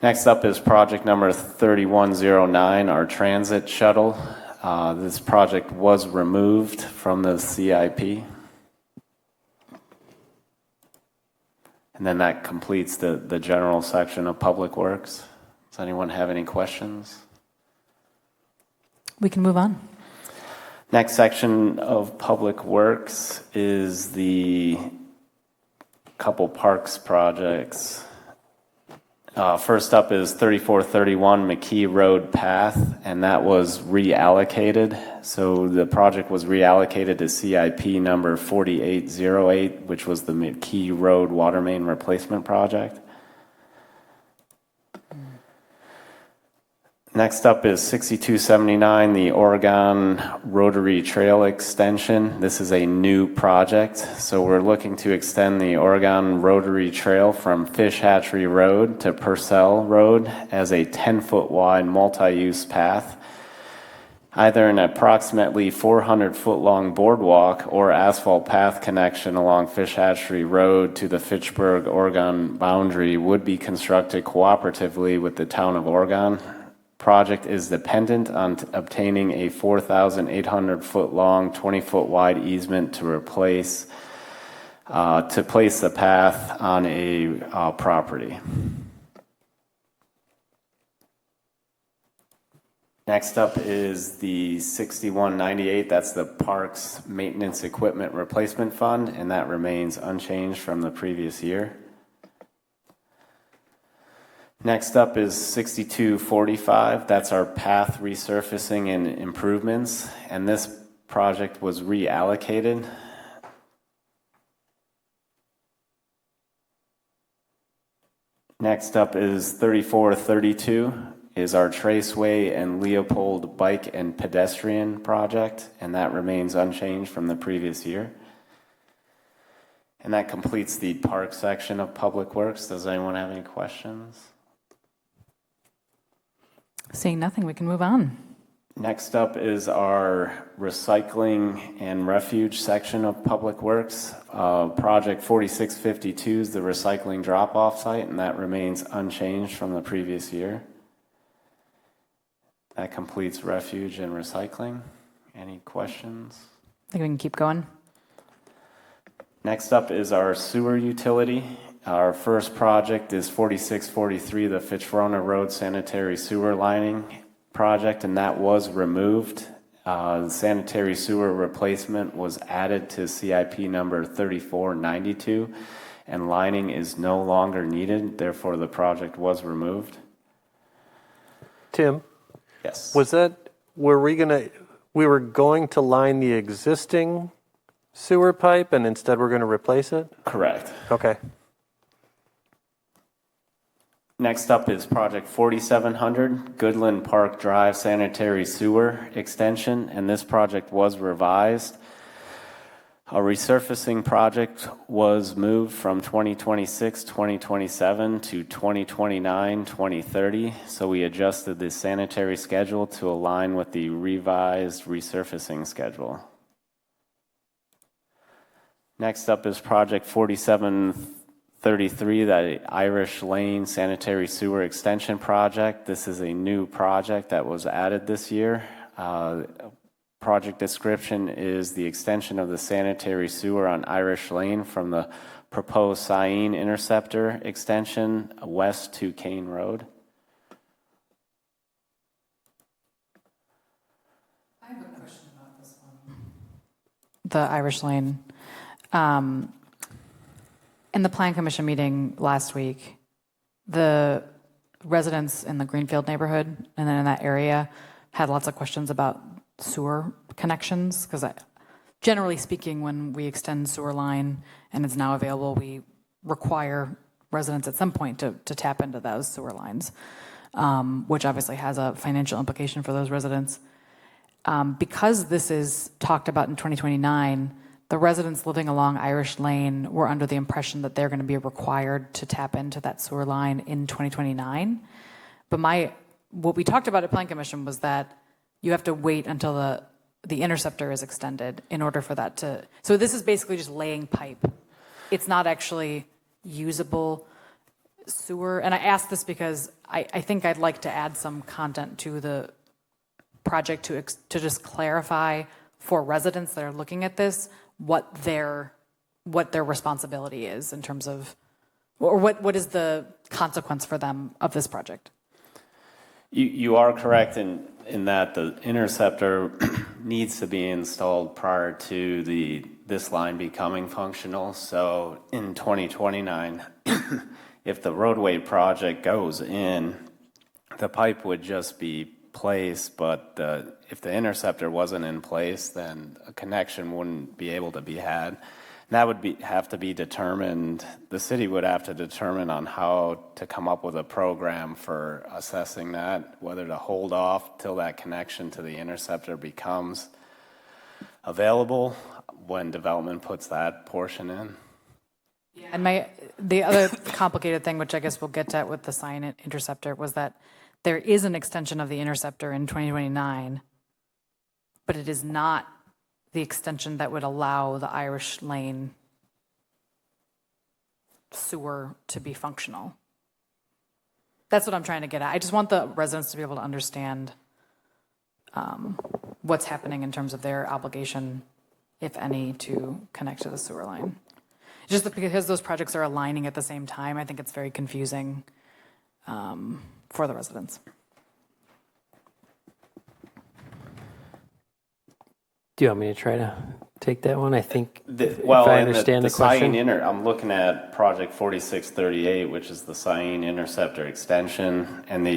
Next up is project number 3109, our transit shuttle. This project was removed from the CIP. And then that completes the general section of Public Works. Does anyone have any questions? We can move on. Next section of Public Works is the couple parks projects. First up is 3431 McKee Road Path, and that was reallocated. So the project was reallocated to CIP number 4808, which was the McKee Road Water Main Replacement Project. Next up is 6279, the Oregon Rotary Trail Extension. This is a new project, so we're looking to extend the Oregon Rotary Trail from Fish Hatchery Road to Purcell Road as a 10-foot wide multi-use path, either an approximately 400-foot long boardwalk or asphalt path connection along Fish Hatchery Road to the Fitchburg, Oregon boundary would be constructed cooperatively with the town of Oregon. Project is dependent on obtaining a 4,800 foot long, 20 foot wide easement to place the path on a property. Next up is the 6198. That's the Parks Maintenance Equipment Replacement Fund, and that remains unchanged from the previous year. Next up is 6245. That's our path resurfacing and improvements, and this project was reallocated. Next up is 3432, is our Traceway and Leopold Bike and Pedestrian project, and that remains unchanged from the previous year. And that completes the park section of Public Works. Does anyone have any questions? Seeing nothing, we can move on. Next up is our recycling and refuge section of Public Works. Project 4652 is the recycling drop-off site, and that remains unchanged from the previous year. That completes refuge and recycling. Any questions? I think we can keep going. Next up is our sewer utility. Our first project is 4643, the Fitchburg Road Sanitary Sewer Lining project, and that was removed. The sanitary sewer replacement was added to CIP number 3492, and lining is no longer needed. Therefore, the project was removed. Tim? Yes. Was that, we were going to line the existing sewer pipe and instead we're going to replace it? Correct. Okay. Next up is project 4700, Goodland Park Drive Sanitary Sewer Extension, and this project was revised. A resurfacing project was moved from 2026-2027 to 2029-2030, so we adjusted the sanitary schedule to align with the revised resurfacing schedule. Next up is project 4730 33, the Irish Lane Sanitary Sewer Extension Project. This is a new project that was added this year. Project description is the extension of the sanitary sewer on Irish Lane from the proposed Cyene Interceptor extension west to Kane Road. I have a question about this one. The Irish Lane. In the Plan Commission meeting last week, the residents in the Greenfield neighborhood and then in that area had lots of questions about sewer connections, because generally speaking, when we extend sewer line and it's now available, we require residents at some point to tap into those sewer lines, which obviously has a financial implication for those residents. Because this is talked about in 2029, the residents living along Irish Lane were under the impression that they're going to be required to tap into that sewer line in 2029. But what we talked about at Plan Commission was that you have to wait until the interceptor is extended in order for that to. So this is basically just laying pipe. It's not actually usable sewer. And I asked this because I think I'd like to add some content to the project to just clarify for residents that are looking at this what their responsibility is in terms of, or what is the consequence for them of this project. You are correct in that the interceptor needs to be installed prior to this line becoming functional. So in 2029, if the roadway project goes in, the pipe would just be placed, but if the interceptor wasn't in place, then a connection wouldn't be able to be had. And that would have to be determined. The city would have to determine on how to come up with a program for assessing that, whether to hold off till that connection to the interceptor becomes available when development puts that portion in. And the other complicated thing, which I guess we'll get to with the Cyene interceptor, was that there is an extension of the interceptor in 2029, but it is not the extension that would allow the Irish Lane sewer to be functional. That's what I'm trying to get at. I just want the residents to be able to understand what's happening in terms of their obligation, if any, to connect to the sewer line. Just because those projects are aligning at the same time, I think it's very confusing for the residents. Do you want me to try to take that one? I think if Well, I understand the question. I'm looking at project 4638, which is the Cyene Interceptor extension, and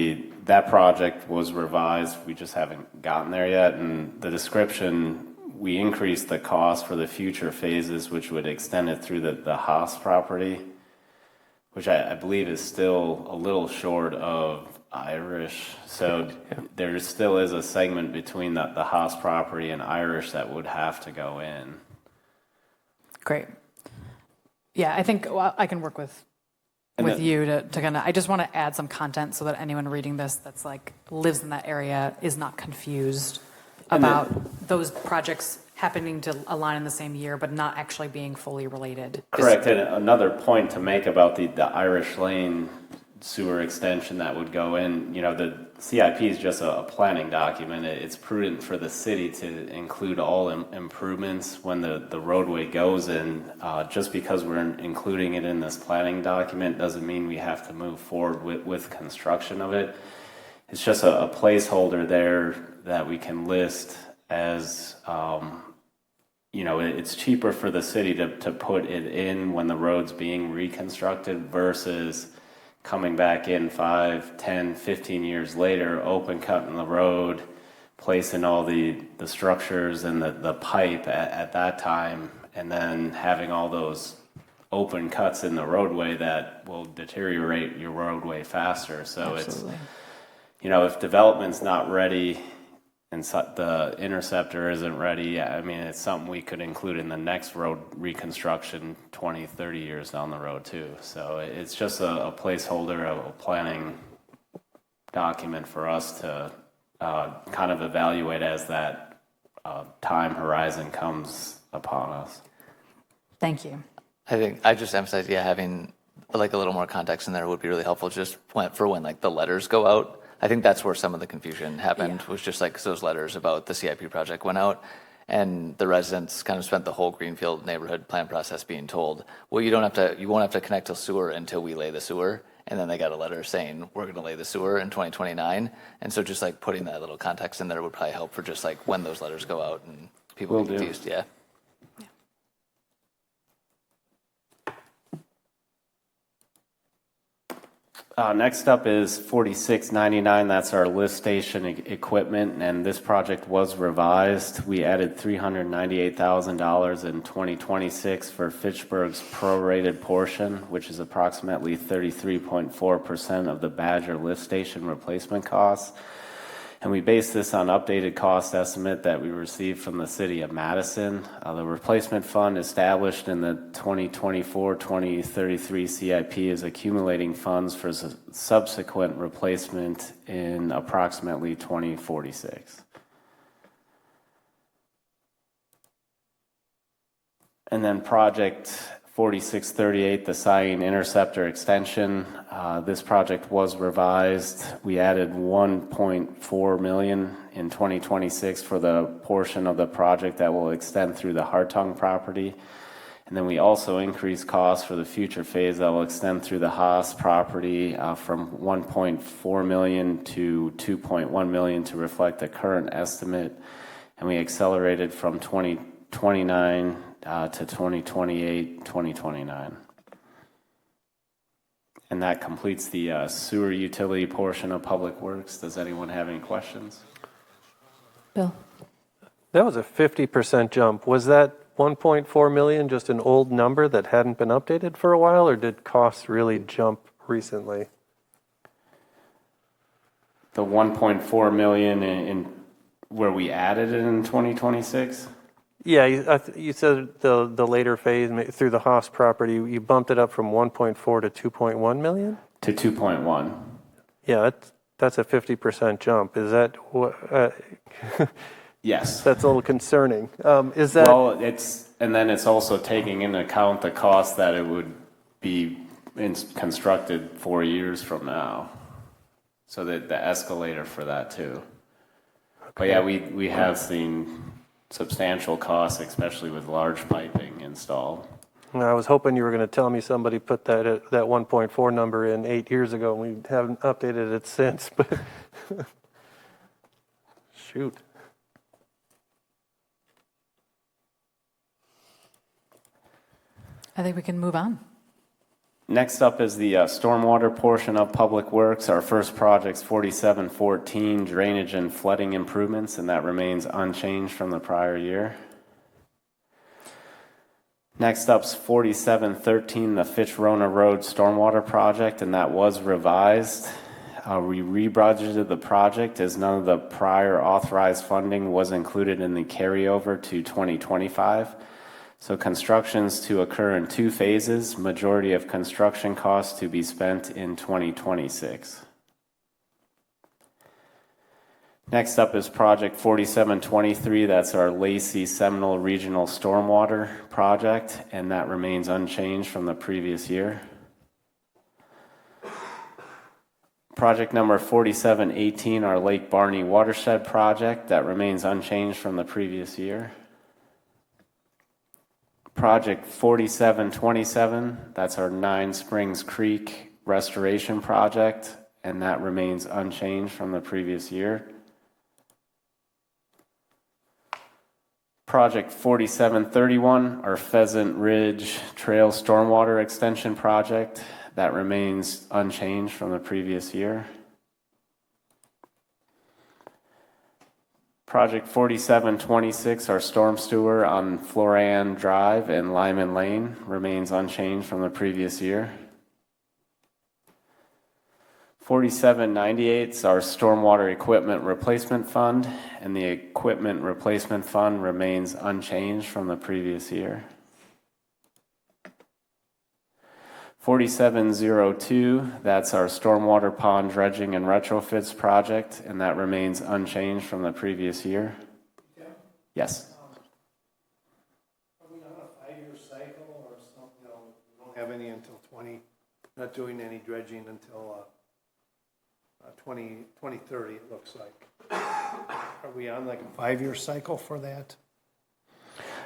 that project was revised. We just haven't gotten there yet. And the description, we increased the cost for the future phases, which would extend it through the Haas property, which I believe is still a little short of Irish. So there still is a segment between the Haas property and Irish that would have to go in. Great. Yeah, I think I can work with you to kind of, I just want to add some content so that anyone reading this that's like lives in that area is not confused about those projects happening to align in the same year, but not actually being fully related. Correct. And another point to make about the Irish Lane sewer extension that would go in, the CIP is just a planning document. It's prudent for the city to include all improvements when the roadway goes in. Just because we're including it in this planning document doesn't mean we have to move forward with construction of it. It's just a placeholder there that we can list as, it's cheaper for the city to put it in when the road's being reconstructed versus coming back in 5, 10, 15 years later, open cutting the road, placing all the structures and the pipe at that time, and then having all those open cuts in the roadway that will deteriorate your roadway faster. So Absolutely. If development's not ready and the interceptor isn't ready, it's something we could include in the next road reconstruction 20, 30 years down the road too. So it's just a placeholder, a planning document for us to kind of evaluate as that time horizon comes upon us. Thank you. I think I just emphasize, having like a little more context in there would be really helpful, just for when like the letters go out. I think that's where some of the confusion happened, was just like 'cause those letters about the CIP project went out, and the residents kind of spent the whole Greenfield neighborhood plan process being told, well, you won't have to connect to sewer until we lay the sewer. And then they got a letter saying, we're going to lay the sewer in 2029. And so just like putting that little context in there would probably help for just like when those letters go out and people get confused. Yeah. Next up is 4699. That's our lift station equipment, and this project was revised. We added $398,000 in 2026 for Fitchburg's prorated portion, which is approximately 33.4% of the Badger lift station replacement costs. And we base this on updated cost estimate that we received from the city of Madison. The replacement fund established in the 2024-2033 CIP is accumulating funds for subsequent replacement in approximately 2046. And then project 4638, the Siene Interceptor Extension. This project was revised. We added $1.4 million in 2026 for the portion of the project that will extend through the Hartung property. And then we also increased costs for the future phase that will extend through the Haas property from $1.4 million to $2.1 million to reflect the current estimate. And we accelerated from 2029 to 2028, 2029. And that completes the sewer utility portion of Public Works. Does anyone have any questions? Bill? That was a 50% jump. Was that 1.4 million just an old number that hadn't been updated for a while, or did costs really jump recently? The 1.4 million in where we added it in 2026? Yeah, you said the later phase through the Haas property, you bumped it up from 1.4 to 2.1 million? To 2.1. Yeah, that's a 50% jump. Is that what? Yes. That's a little concerning. Is that? Well, and then it's also taking into account the cost that it would be constructed 4 years from now. So that the escalator for that too. Okay. But yeah, we have seen substantial costs, especially with large piping installed. I was hoping you were going to tell me somebody put that 1.4 number in 8 years ago, and we haven't updated it since. But shoot. I think we can move on. Next up is the stormwater portion of Public Works. Our first project's 4714, drainage and flooding improvements, and that remains unchanged from the prior year. Next up's 4713, the Fitch-Rona Road stormwater project, and that was revised. We rebudgeted the project as none of the prior authorized funding was included in the carryover to 2025. So construction's to occur in 2 phases, majority of construction costs to be spent in 2026. Next up is project 4723, that's our Lacey Seminole Regional Stormwater project, and that remains unchanged from the previous year. Project number 4718, our Lake Barney Watershed project, that remains unchanged from the previous year. Project 4727, that's our 9 Springs Creek restoration project, and that remains unchanged from the previous year. Project 4731, our Pheasant Ridge Trail stormwater extension project, that remains unchanged from the previous year. Project 4726, our storm sewer on Floran Drive and Lyman Lane, remains unchanged from the previous year. 4798 is our stormwater equipment replacement fund, and the equipment replacement fund remains unchanged from the previous year. 4702, that's our stormwater pond dredging and retrofits project, and that remains unchanged from the previous year. Yeah. Yes. Are we on a 5-year cycle or something? You don't have any until 20? not doing any dredging until 2030, it looks like. Are we on like a 5-year cycle for that?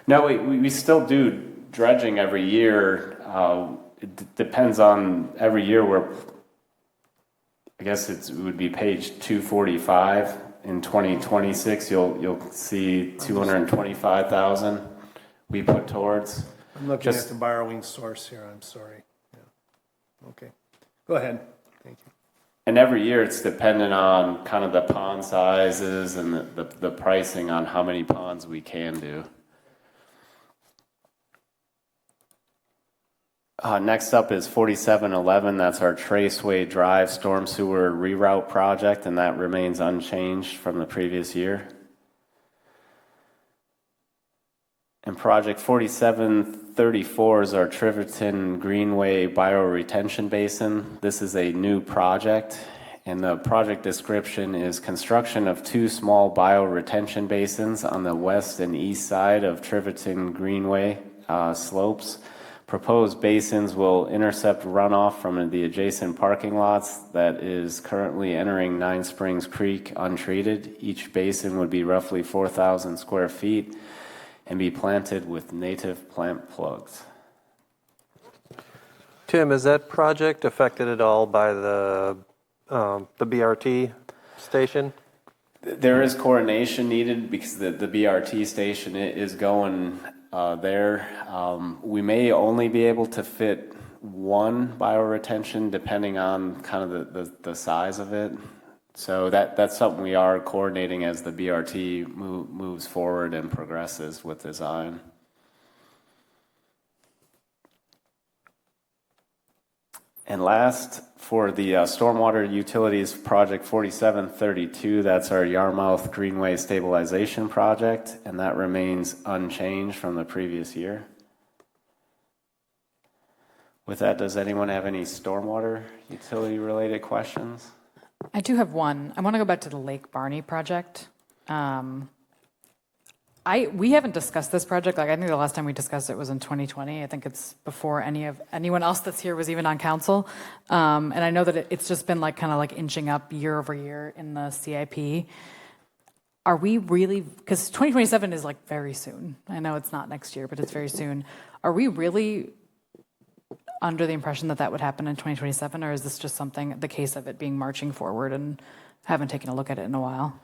No, we still do dredging every year. It depends on every year where, I guess it would be page 245. In 2026, you'll see 225,000 we put towards. I'm looking at the borrowing source here, I'm sorry. Yeah. Okay, go ahead, thank you. And every year it's dependent on kind of the pond sizes and the pricing on how many ponds we can do. Next up is 4711. That's our Traceway Drive storm sewer reroute project, and that remains unchanged from the previous year. And project 4734 is our Triverton Greenway bioretention basin. This is a new project, and the project description is construction of 2 small bioretention basins on the west and east side of Triverton Greenway slopes. Proposed basins will intercept runoff from the adjacent parking lots that is currently entering Nine Springs Creek untreated. Each basin would be roughly 4,000 square feet and be planted with native plant plugs. Tim, is that project affected at all by the BRT station? There is coordination needed because the BRT station is going there. We may only be able to fit 1 bioretention depending on kind of the size of it. So that's something we are coordinating as the BRT moves forward and progresses with design. And last, for the stormwater utilities project 4732, that's our Yarmouth Greenway stabilization project, and that remains unchanged from the previous year. With that, does anyone have any stormwater utility related questions? I do have one. I want to go back to the Lake Barney project. We haven't discussed this project. Like, I think the last time we discussed it was in 2020. I think it's before anyone else that's here was even on council. And I know that it's just been like kind of like inching up year over year in the CIP. Are we really, because 2027 is like very soon. I know it's not next year, but it's very soon. Are we really under the impression that would happen in 2027, or is this just something, the case of it being marching forward and haven't taken a look at it in a while?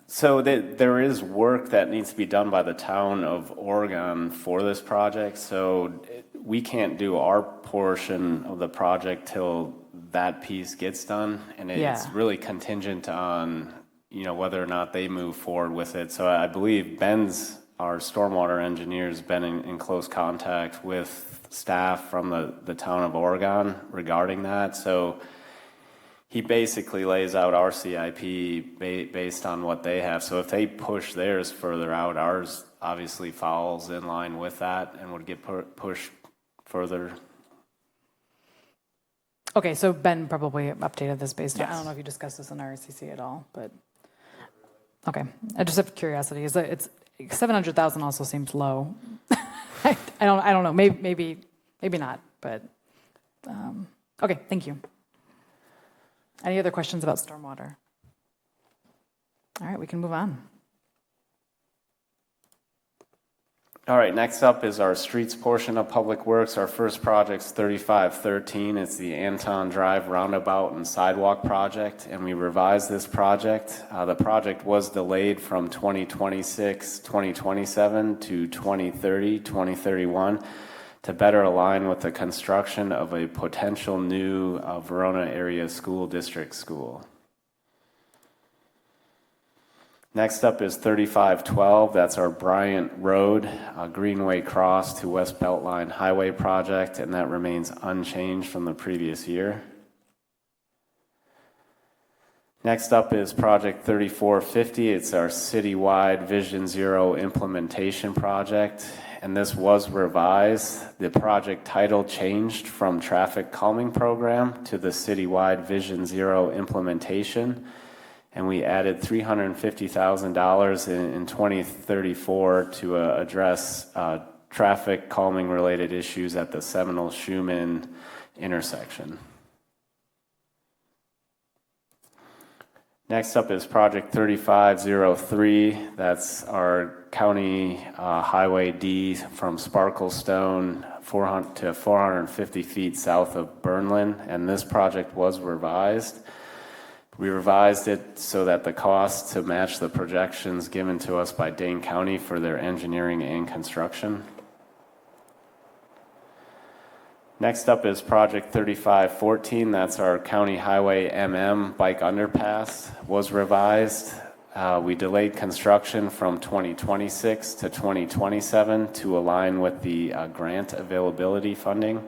So there is work that needs to be done by the town of Oregon for this project. So we can't do our portion of the project till that piece gets done, and it's really contingent on whether or not they move forward with it. So I believe our stormwater engineer's been in close contact with staff from the town of Oregon regarding that. So he basically lays out our CIP based on what they have. So if they push theirs further out, ours obviously falls in line with that and would get pushed further. Okay, so Ben probably updated this based on, Yes. I don't know if you discussed this in RCC at all, but okay. I just have curiosity. It's 700,000 also seems low. I don't know. Maybe not. But okay. Thank you. Any other questions about stormwater? All right, we can move on. All right, next up is our streets portion of Public Works. Our first project's 3513. It's the Anton Drive Roundabout and Sidewalk project, and we revised this project. The project was delayed from 2026, 2027 to 2030, 2031 to better align with the construction of a potential new Verona area school district school. Next up is 3512. That's our Bryant Road, Greenway Cross to West Beltline Highway project, and that remains unchanged from the previous year. Next up is project 3450. It's our citywide Vision Zero implementation project, and this was revised. The project title changed from Traffic Calming Program to the citywide Vision Zero implementation. And we added $350,000 in 2034 to address traffic calming related issues at the Seminole-Schumann intersection. Next up is Project 3503. That's our County Highway D from Sparklestone 400 to 450 feet south of Burnlin, and this project was revised. We revised it so that the cost to match the projections given to us by Dane County for their engineering and construction. Next up is Project 3514. That's our County Highway MM bike underpass. Was revised. We delayed construction from 2026 to 2027 to align with the grant availability funding.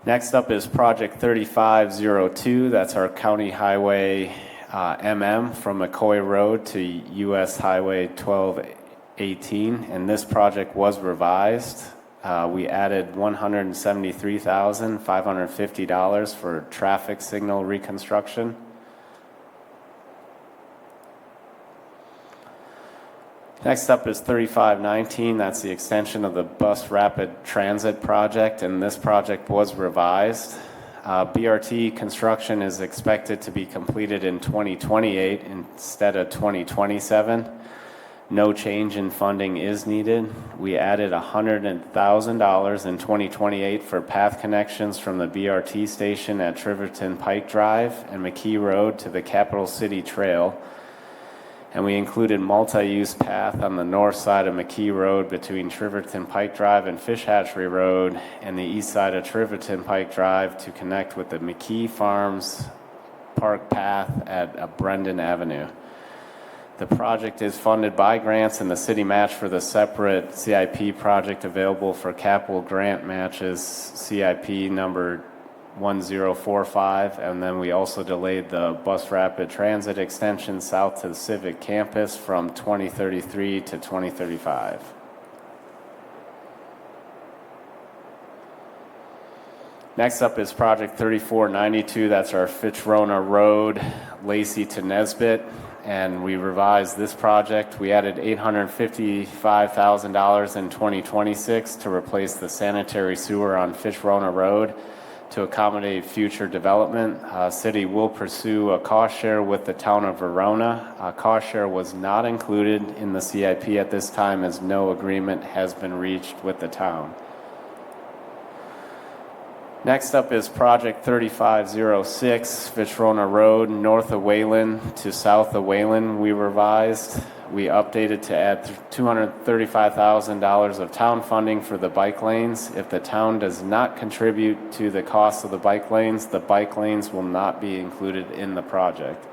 Next up is Project 3502. That's our County Highway MM from McCoy Road to US Highway 1218, and this project was revised. We added $173,550 for traffic signal reconstruction. Next up is 3519. That's the extension of the bus rapid transit project, and this project was revised. BRT construction is expected to be completed in 2028 instead of 2027. No change in funding is needed. We added $100,000 in 2028 for path connections from the BRT station at Triverton Pike Drive and McKee Road to the Capital City Trail. And we included multi-use path on the north side of McKee Road between Triverton Pike Drive and Fish Hatchery Road and the east side of Triverton Pike Drive to connect with the McKee Farms Park path at Brendan Avenue. The project is funded by grants, and the city match for the separate CIP project available for capital grant matches CIP number 1045, and then we also delayed the bus rapid transit extension south to the Civic Campus from 2033 to 2035. Next up is Project 3492. That's our Fitchburg Road, Lacey to Nesbitt. And we revised this project. We added $855,000 in 2026 to replace the sanitary sewer on Fitchburg Road to accommodate future development. City will pursue a cost share with the town of Verona. A cost share was not included in the CIP at this time as no agreement has been reached with the town. Next up is Project 3506, Fitzrona Road, north of Wayland to south of Wayland. We revised. We updated to add $235,000 of town funding for the bike lanes. If the town does not contribute to the cost of the bike lanes will not be included in the project.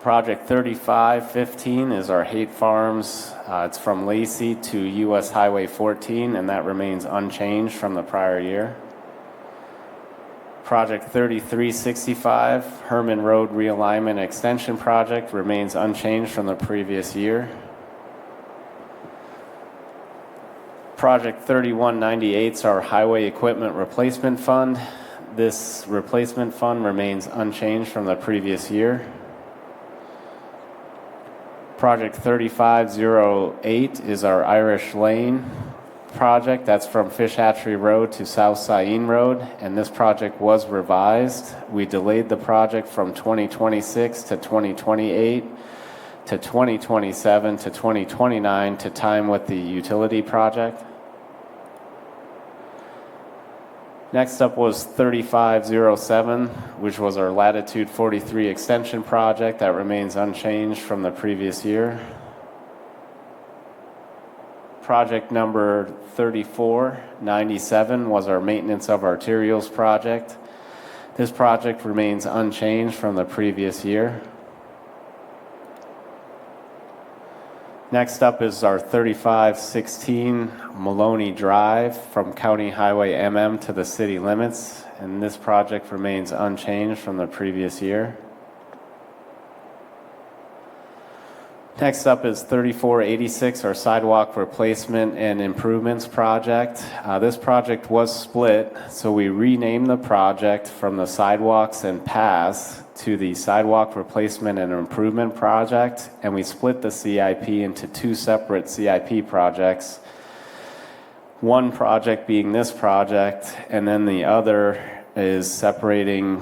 Project 3515 is our Haight Farms. It's from Lacey to US Highway 14, and that remains unchanged from the prior year. Project 3365, Herman Road Realignment Extension Project, remains unchanged from the previous year. Project 3198 is our Highway Equipment Replacement Fund. This replacement fund remains unchanged from the previous year. Project 3508 is our Irish Lane project. That's from Fish Hatchery Road to South Saline Road, and this project was revised. We delayed the project from 2026 to 2028 to 2027 to 2029 to time with the utility project. Next up was 3507, which was our Latitude 43 extension project that remains unchanged from the previous year. Project number 3497 was our Maintenance of Arterials project. This project remains unchanged from the previous year. Next up is our 3516 Maloney Drive from County Highway MM to the city limits, and this project remains unchanged from the previous year. Next up is 3486, our sidewalk replacement and improvements project. This project was split, so we renamed the project from the sidewalks and paths to the sidewalk replacement and improvement project, and we split the CIP into two separate CIP projects. One project being this project, and then the other is separating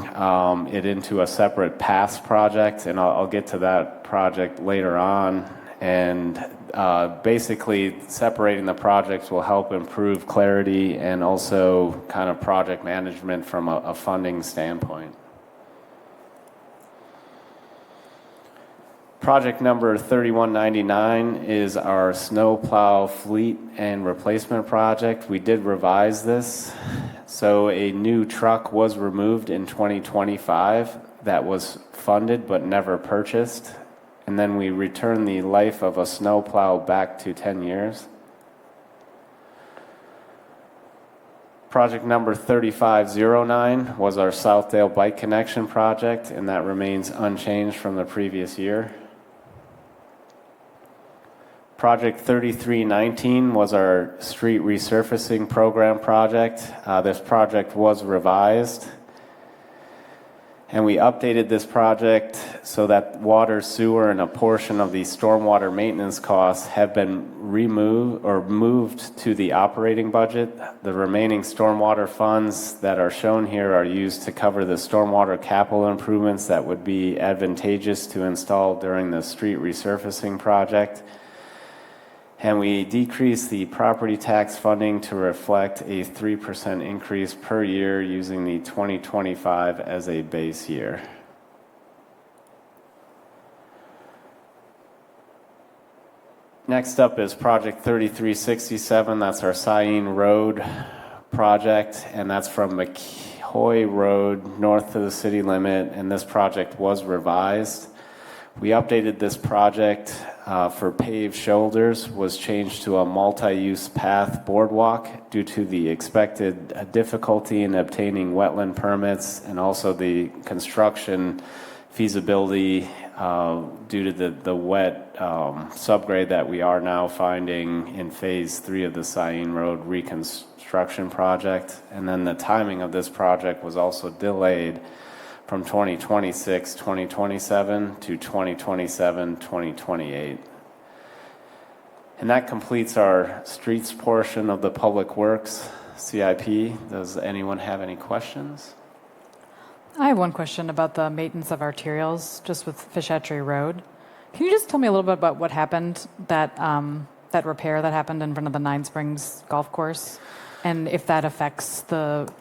it into a separate paths project, and I'll get to that project later on. And basically, separating the projects will help improve clarity and also kind of project management from a funding standpoint. Project number 3199 is our snowplow fleet and replacement project. We did revise this. So a new truck was removed in 2025 that was funded but never purchased. And then we returned the life of a snowplow back to 10 years. Project number 3509 was our Southdale Bike Connection project, and that remains unchanged from the previous year. Project 3319 was our street resurfacing program project. This project was revised, and we updated this project so that water, sewer, and a portion of the stormwater maintenance costs have been removed or moved to the operating budget. The remaining stormwater funds that are shown here are used to cover the stormwater capital improvements that would be advantageous to install during the street resurfacing project. And we decreased the property tax funding to reflect a 3% increase per year using the 2025 as a base year. Next up is Project 3367. That's our Cyene Road project, and that's from McCoy Road north of the city limit, and this project was revised. We updated this project for paved shoulders, was changed to a multi-use path boardwalk due to the expected difficulty in obtaining wetland permits and also the construction feasibility due to the wet subgrade that we are now finding in phase 3 of the Cyene Road reconstruction project. And then the timing of this project was also delayed from 2026-2027 to 2027-2028. And that completes our streets portion of the Public Works CIP. Does anyone have any questions? I have one question about the maintenance of arterials, just with Fish Hatchery Road. Can you just tell me a little bit about what happened, that repair that happened in front of the Nine Springs golf course, and if that affects the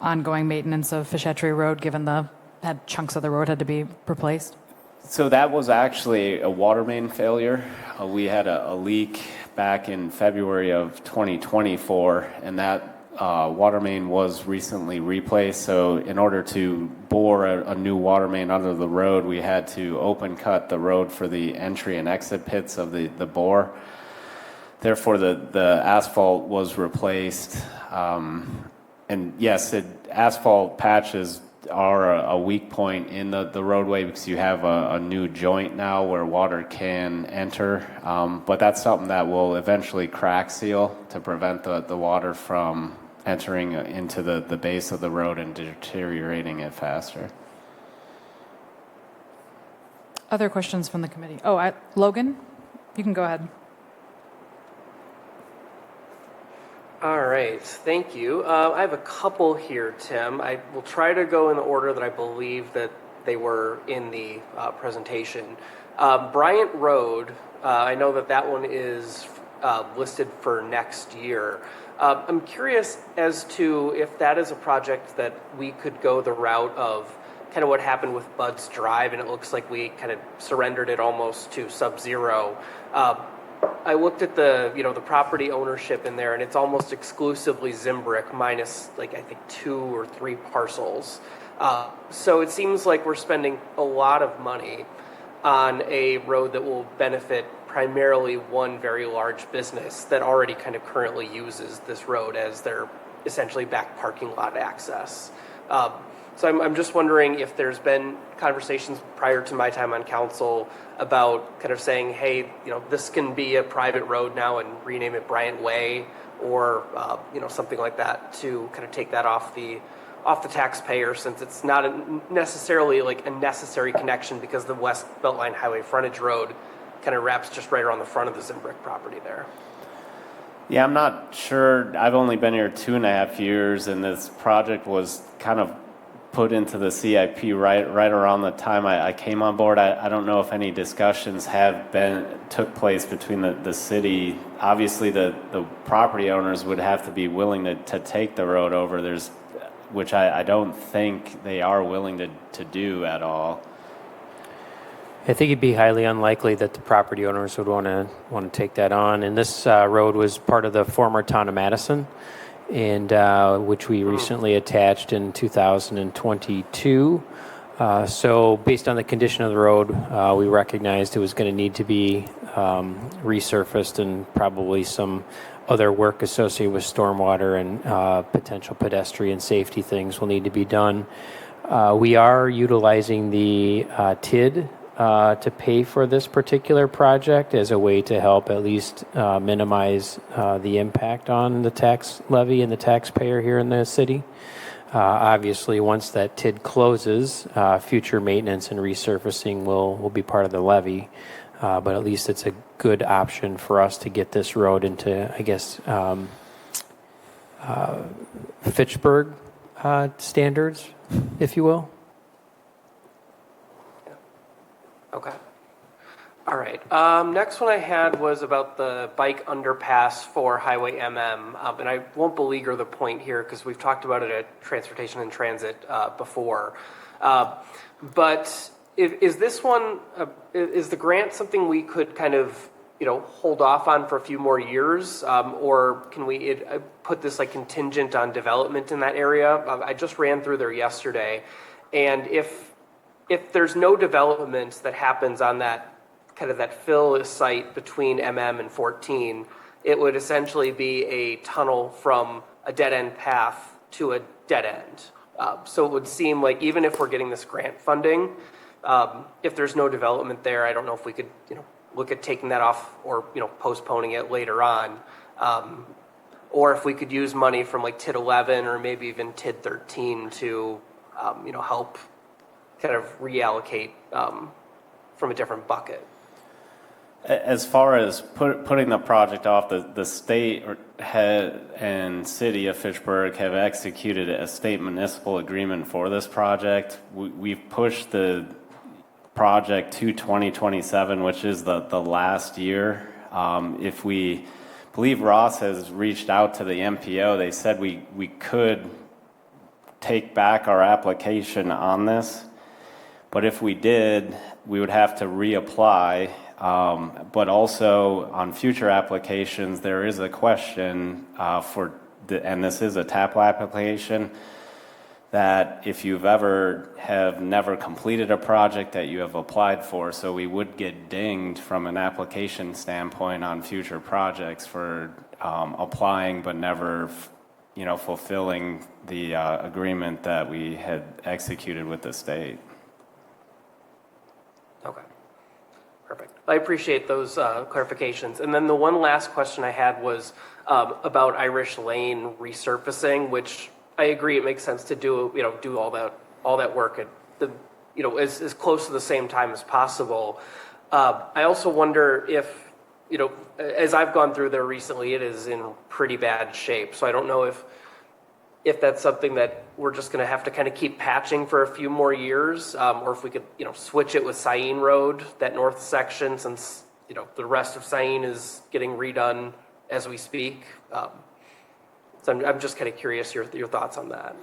ongoing maintenance of Fish Hatchery Road, given that chunks of the road had to be replaced? So that was actually a water main failure. We had a leak back in February of 2024, and that water main was recently replaced. So in order to bore a new water main under the road, we had to open cut the road for the entry and exit pits of the bore. Therefore, the asphalt was replaced. And yes, asphalt patches are a weak point in the roadway because you have a new joint now where water can enter. But that's something that will eventually crack seal to prevent the water from entering into the base of the road and deteriorating it faster. Other questions from the committee? Logan, you can go ahead. All right, thank you. I have a couple here, Tim. I will try to go in the order that I believe that they were in the presentation. Bryant Road, I know that one is listed for next year. I'm curious as to if that is a project that we could go the route of kind of what happened with Bud's Drive, and it looks like we kind of surrendered it almost to Sub-Zero. I looked at the property ownership in there, and it's almost exclusively Zimbrick minus I think 2 or 3 parcels. So it seems like we're spending a lot of money on a road that will benefit primarily one very large business that already kind of currently uses this road as their essentially back parking lot access. So I'm just wondering if there's been conversations prior to my time on council about kind of saying, hey, this can be a private road now and rename it Bryant Way, or something like that, to kind of take that off the taxpayer, since it's not necessarily like a necessary connection, because the West Beltline Highway frontage road kind of wraps just right around the front of the Zimbrick property there. Yeah, I'm not sure. I've only been here 2.5 years, and this project was kind of put into the CIP right around the time I came on board. I don't know if any discussions took place between the city. Obviously, the property owners would have to be willing to take the road over. Which I don't think they are willing to do at all. I think it'd be highly unlikely that the property owners would want to take that on. And this road was part of the former town of Madison, and which we recently attached in 2022. So based on the condition of the road, we recognized it was going to need to be resurfaced, and probably some other work associated with stormwater and potential pedestrian safety things will need to be done. We are utilizing the TID to pay for this particular project as a way to help at least minimize the impact on the tax levy and the taxpayer here in the city. Obviously, once that TID closes, future maintenance and resurfacing will be part of the levy. But at least it's a good option for us to get this road into, I guess, Fitchburg standards, if you will. Okay. All right. Next one I had was about the bike underpass for Highway MM. And I won't beleaguer the point here because we've talked about it at Transportation and Transit before. But is this one, is the grant something we could kind of, hold off on for a few more years? Or can we put this like contingent on development in that area? I just ran through there yesterday. And if there's no development that happens on that kind of that fill site between MM and 14, it would essentially be a tunnel from a dead-end path to a dead end. So it would seem like even if we're getting this grant funding, if there's no development there, I don't know if we could, look at taking that off or, postponing it later on. Or if we could use money from like TID 11 or maybe even TID 13 to, help kind of reallocate from a different bucket. As far as putting the project off, the state and city of Fitchburg have executed a state municipal agreement for this project. We've pushed the project to 2027, which is the last year. If we believe Ross has reached out to the MPO, they said we could take back our application on this. But if we did, we would have to reapply. But also on future applications, there is a question and this is a TAP application, that if you've never completed a project that you have applied for, so we would get dinged from an application standpoint on future projects for applying but never, fulfilling the agreement that we had executed with the state. Okay. Perfect. I appreciate those clarifications. And then the one last question I had was about Irish Lane resurfacing, which I agree it makes sense to do all that work at the as close to the same time as possible. I also wonder if as I've gone through there recently, it is in pretty bad shape. So I don't know if that's something that we're just going to have to kind of keep patching for a few more years, or if we could, switch it with Sain Road, that north section, since, the rest of Sain is getting redone as we speak. So I'm just kind of curious your thoughts on that.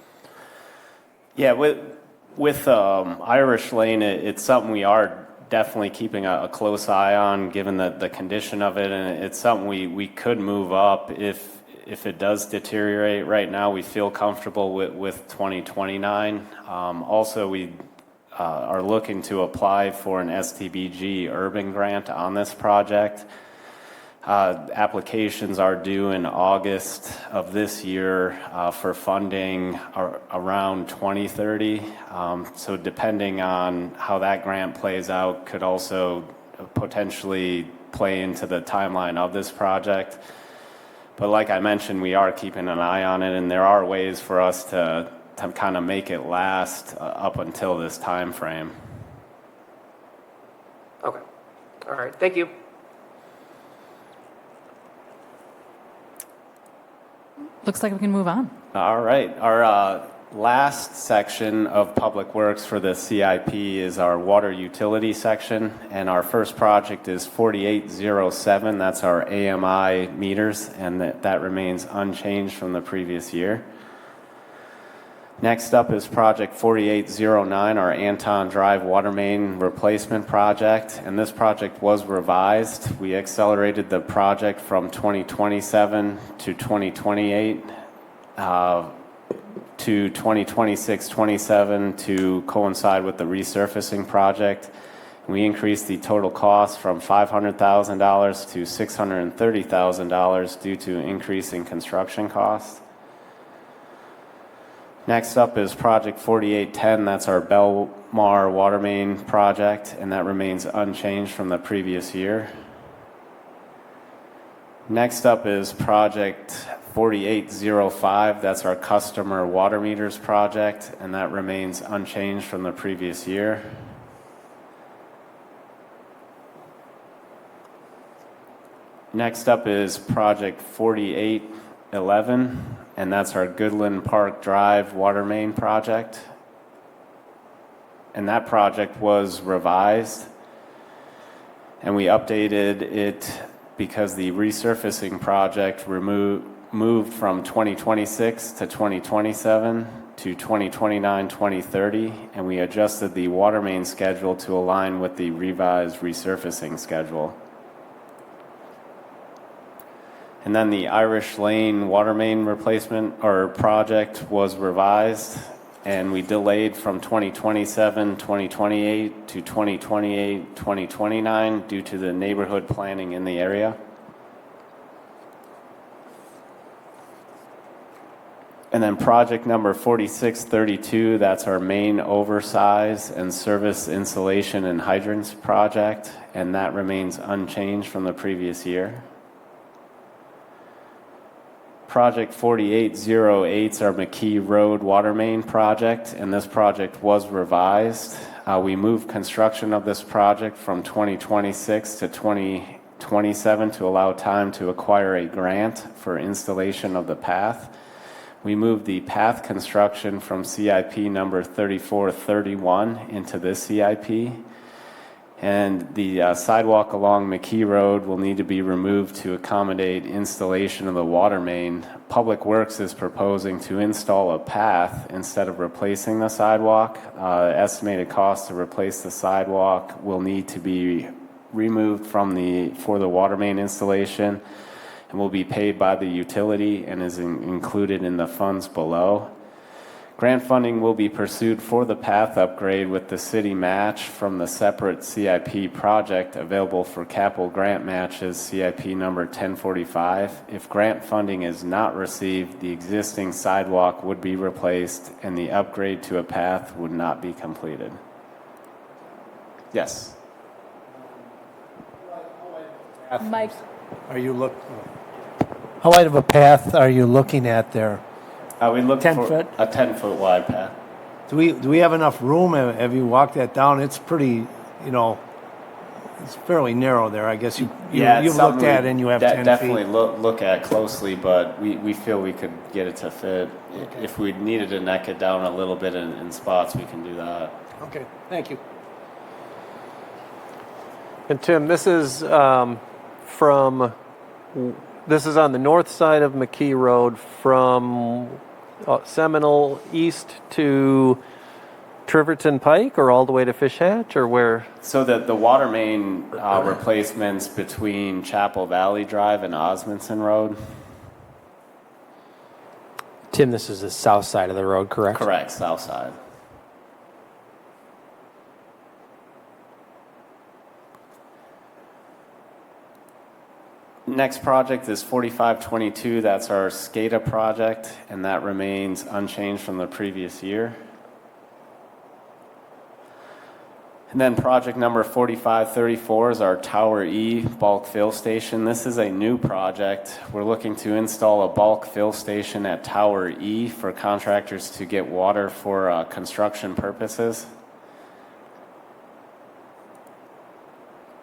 Yeah, with Irish Lane, it's something we are definitely keeping a close eye on, given the condition of it, and it's something we could move up if it does deteriorate. Right now, we feel comfortable with 2029. Also, we are looking to apply for an STBG urban grant on this project. Applications are due in August of this year for funding around 2030. So depending on how that grant plays out could also potentially play into the timeline of this project. But like I mentioned, we are keeping an eye on it, and there are ways for us to kind of make it last up until this time frame. Okay. All right. Thank you. Looks like we can move on. All right. Our last section of Public Works for the CIP is our water utility section, and our first project is 4807. That's our AMI meters, and that remains unchanged from the previous year. Next up is project 4809, our Anton Drive water main replacement project, and this project was revised. We accelerated the project from 2027 to 2028 to 2026-27 to coincide with the resurfacing project. We increased the total cost from $500,000 to $630,000 due to increasing construction costs. Next up is project 4810. That's our Belmar water main project, and that remains unchanged from the previous year. Next up is project 4805. That's our customer water meters project, and that remains unchanged from the previous year. Next up is project 4811, and that's our Goodland Park Drive water main project. And that project was revised, and we updated it because the resurfacing project moved from 2026 to 2027 to 2029, 2030, and we adjusted the water main schedule to align with the revised resurfacing schedule. And then the Irish Lane water main replacement or project was revised, and we delayed from 2027, 2028 to 2028, 2029 due to the neighborhood planning in the area. And then project number 4632, that's our main oversize and service insulation and hydrants project, and that remains unchanged from the previous year. Project 4808 is our McKee Road water main project, and this project was revised. We moved construction of this project from 2026 to 2027 to allow time to acquire a grant for installation of the path. We moved the path construction from CIP number 3431 into this CIP. And the sidewalk along McKee Road will need to be removed to accommodate installation of the water main. Public Works is proposing to install a path instead of replacing the sidewalk. Estimated cost to replace the sidewalk will need to be removed for the water main installation and will be paid by the utility and is included in the funds below. Grant funding will be pursued for the path upgrade with the city match from the separate CIP project available for capital grant matches CIP number 1045. If grant funding is not received, the existing sidewalk would be replaced and the upgrade to a path would not be completed. Yes. Mike. How wide of a path are you looking at there? We look 10 for foot? a 10-foot wide path. Do we have enough room? Have you walked that down? It's pretty, it's fairly narrow there. I guess you've looked at it and you have 10 feet. Definitely look at closely, but we feel we could get it to fit. Okay. If we needed to neck it down a little bit in spots, we can do that. Okay, thank you. And Tim, this is this is on the north side of McKee Road from Seminole east to Triverton Pike, or all the way to Fish Hatch, or where? So the water main replacements between Chapel Valley Drive and Osmondson Road. Tim, this is the south side of the road, correct? Correct, south side. Next project is 4522. That's our SCADA project, and that remains unchanged from the previous year. And then project number 4534 is our Tower E bulk fill station. This is a new project. We're looking to install a bulk fill station at Tower E for contractors to get water for construction purposes.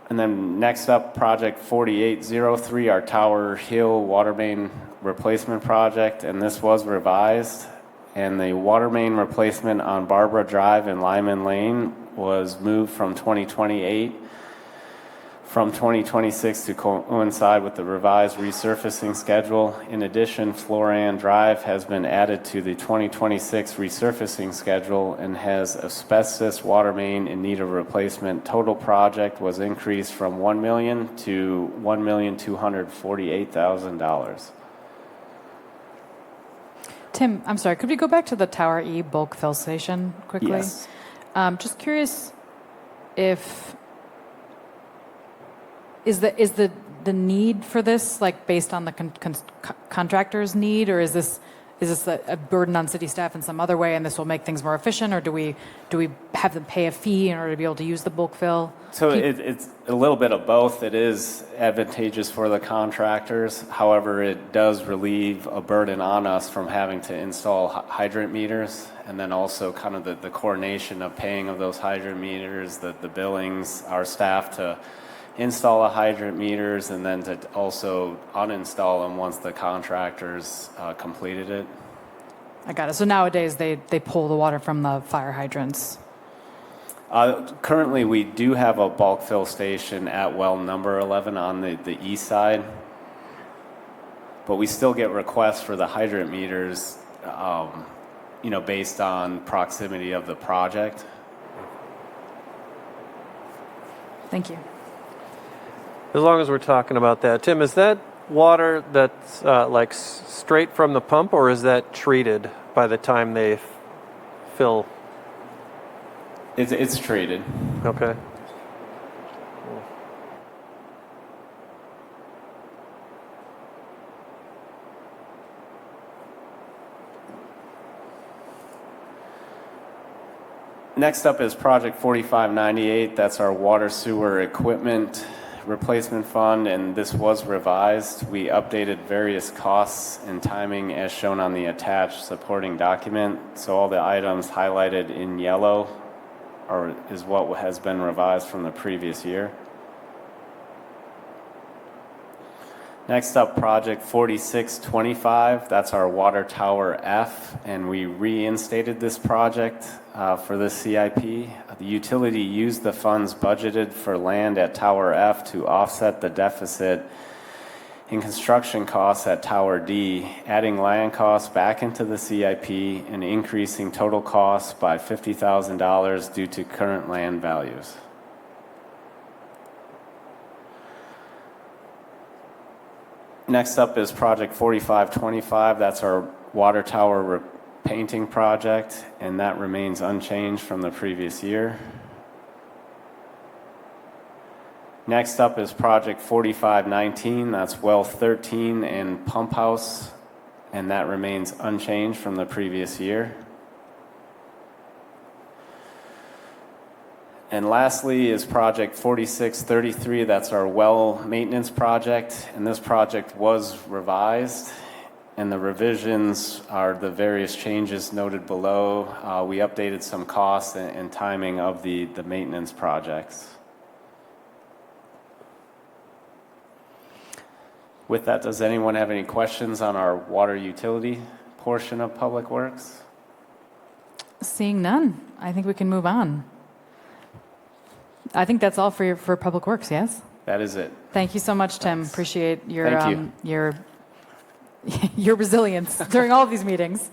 And then next up, project 4803, our Tower Hill water main replacement project, and this was revised. And the water main replacement on Barbara Drive and Lyman Lane was moved from 2028 from 2026 to coincide with the revised resurfacing schedule. In addition, Floran Drive has been added to the 2026 resurfacing schedule and has asbestos water main in need of replacement. Total project was increased from $1 million to $1,248,000. Tim, I'm sorry, could we go back to the Tower E bulk fill station quickly? Yes. Just curious if is the need for this like based on the contractor's need, or is this a burden on city staff in some other way, and this will make things more efficient, or do we have them pay a fee in order to be able to use the bulk fill? So it's a little bit of both. It is advantageous for the contractors. However, it does relieve a burden on us from having to install hydrant meters, and then also kind of the coordination of paying of those hydrant meters, the billings, our staff to install a hydrant meters, and then to also uninstall them once the contractors completed it. I got it. So nowadays they pull the water from the fire hydrants. Currently, we do have a bulk fill station at well number 11 on the east side, but we still get requests for the hydrant meters, based on proximity of the project. Thank you. As long as we're talking about that, Tim, is that water that's straight from the pump, or is that treated by the time they fill? It's treated. Okay. Next up is project 4598. That's our water sewer equipment replacement fund, and this was revised. We updated various costs and timing as shown on the attached supporting document. So all the items highlighted in yellow is what has been revised from the previous year. Next up, project 4625. That's our water tower F, and we reinstated this project for the CIP. The utility used the funds budgeted for land at Tower F to offset the deficit in construction costs at Tower D, adding land costs back into the CIP and increasing total costs by $50,000 due to current land values. Next up is project 4525. That's our water tower painting project, and that remains unchanged from the previous year. Next up is project 4519. That's well 13 and pump house, and that remains unchanged from the previous year. And lastly is project 4633. That's our well maintenance project, and this project was revised, and the revisions are the various changes noted below. We updated some costs and timing of the maintenance projects. With that, does anyone have any questions on our water utility portion of Public Works? Seeing none, I think we can move on. I think that's all for Public Works, yes? That is it. Thank you so much, Tim. Appreciate your Thank you. your resilience during all of these meetings.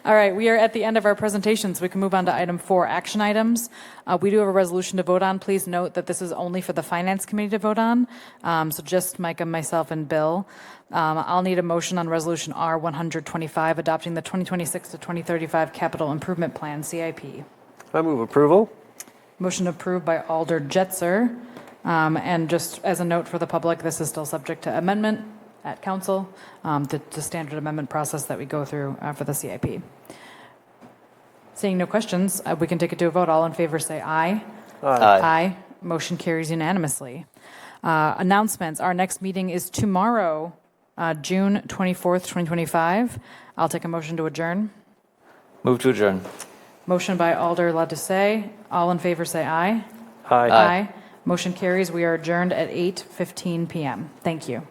All right, we are at the end of our presentation, so we can move on to item 4, action items. We do have a resolution to vote on. Please note that this is only for the Finance Committee to vote on, so just Micah, myself, and Bill. I'll need a motion on Resolution R125, adopting the 2026 to 2035 Capital Improvement Plan, CIP. I move approval. Motion approved by Alder Jetzer. And just as a note for the public, this is still subject to amendment at council, the standard amendment process that we go through for the CIP. Seeing no questions, we can take it to a vote. All in favor say aye. Aye. Motion carries unanimously. Announcements. Our next meeting is tomorrow, June 24th, 2025. I'll take a motion to adjourn. Move to adjourn. Motion by Alder Ladoucette. All in favor say aye. Aye. Aye. Motion carries. We are adjourned at 8:15 p.m. Thank you.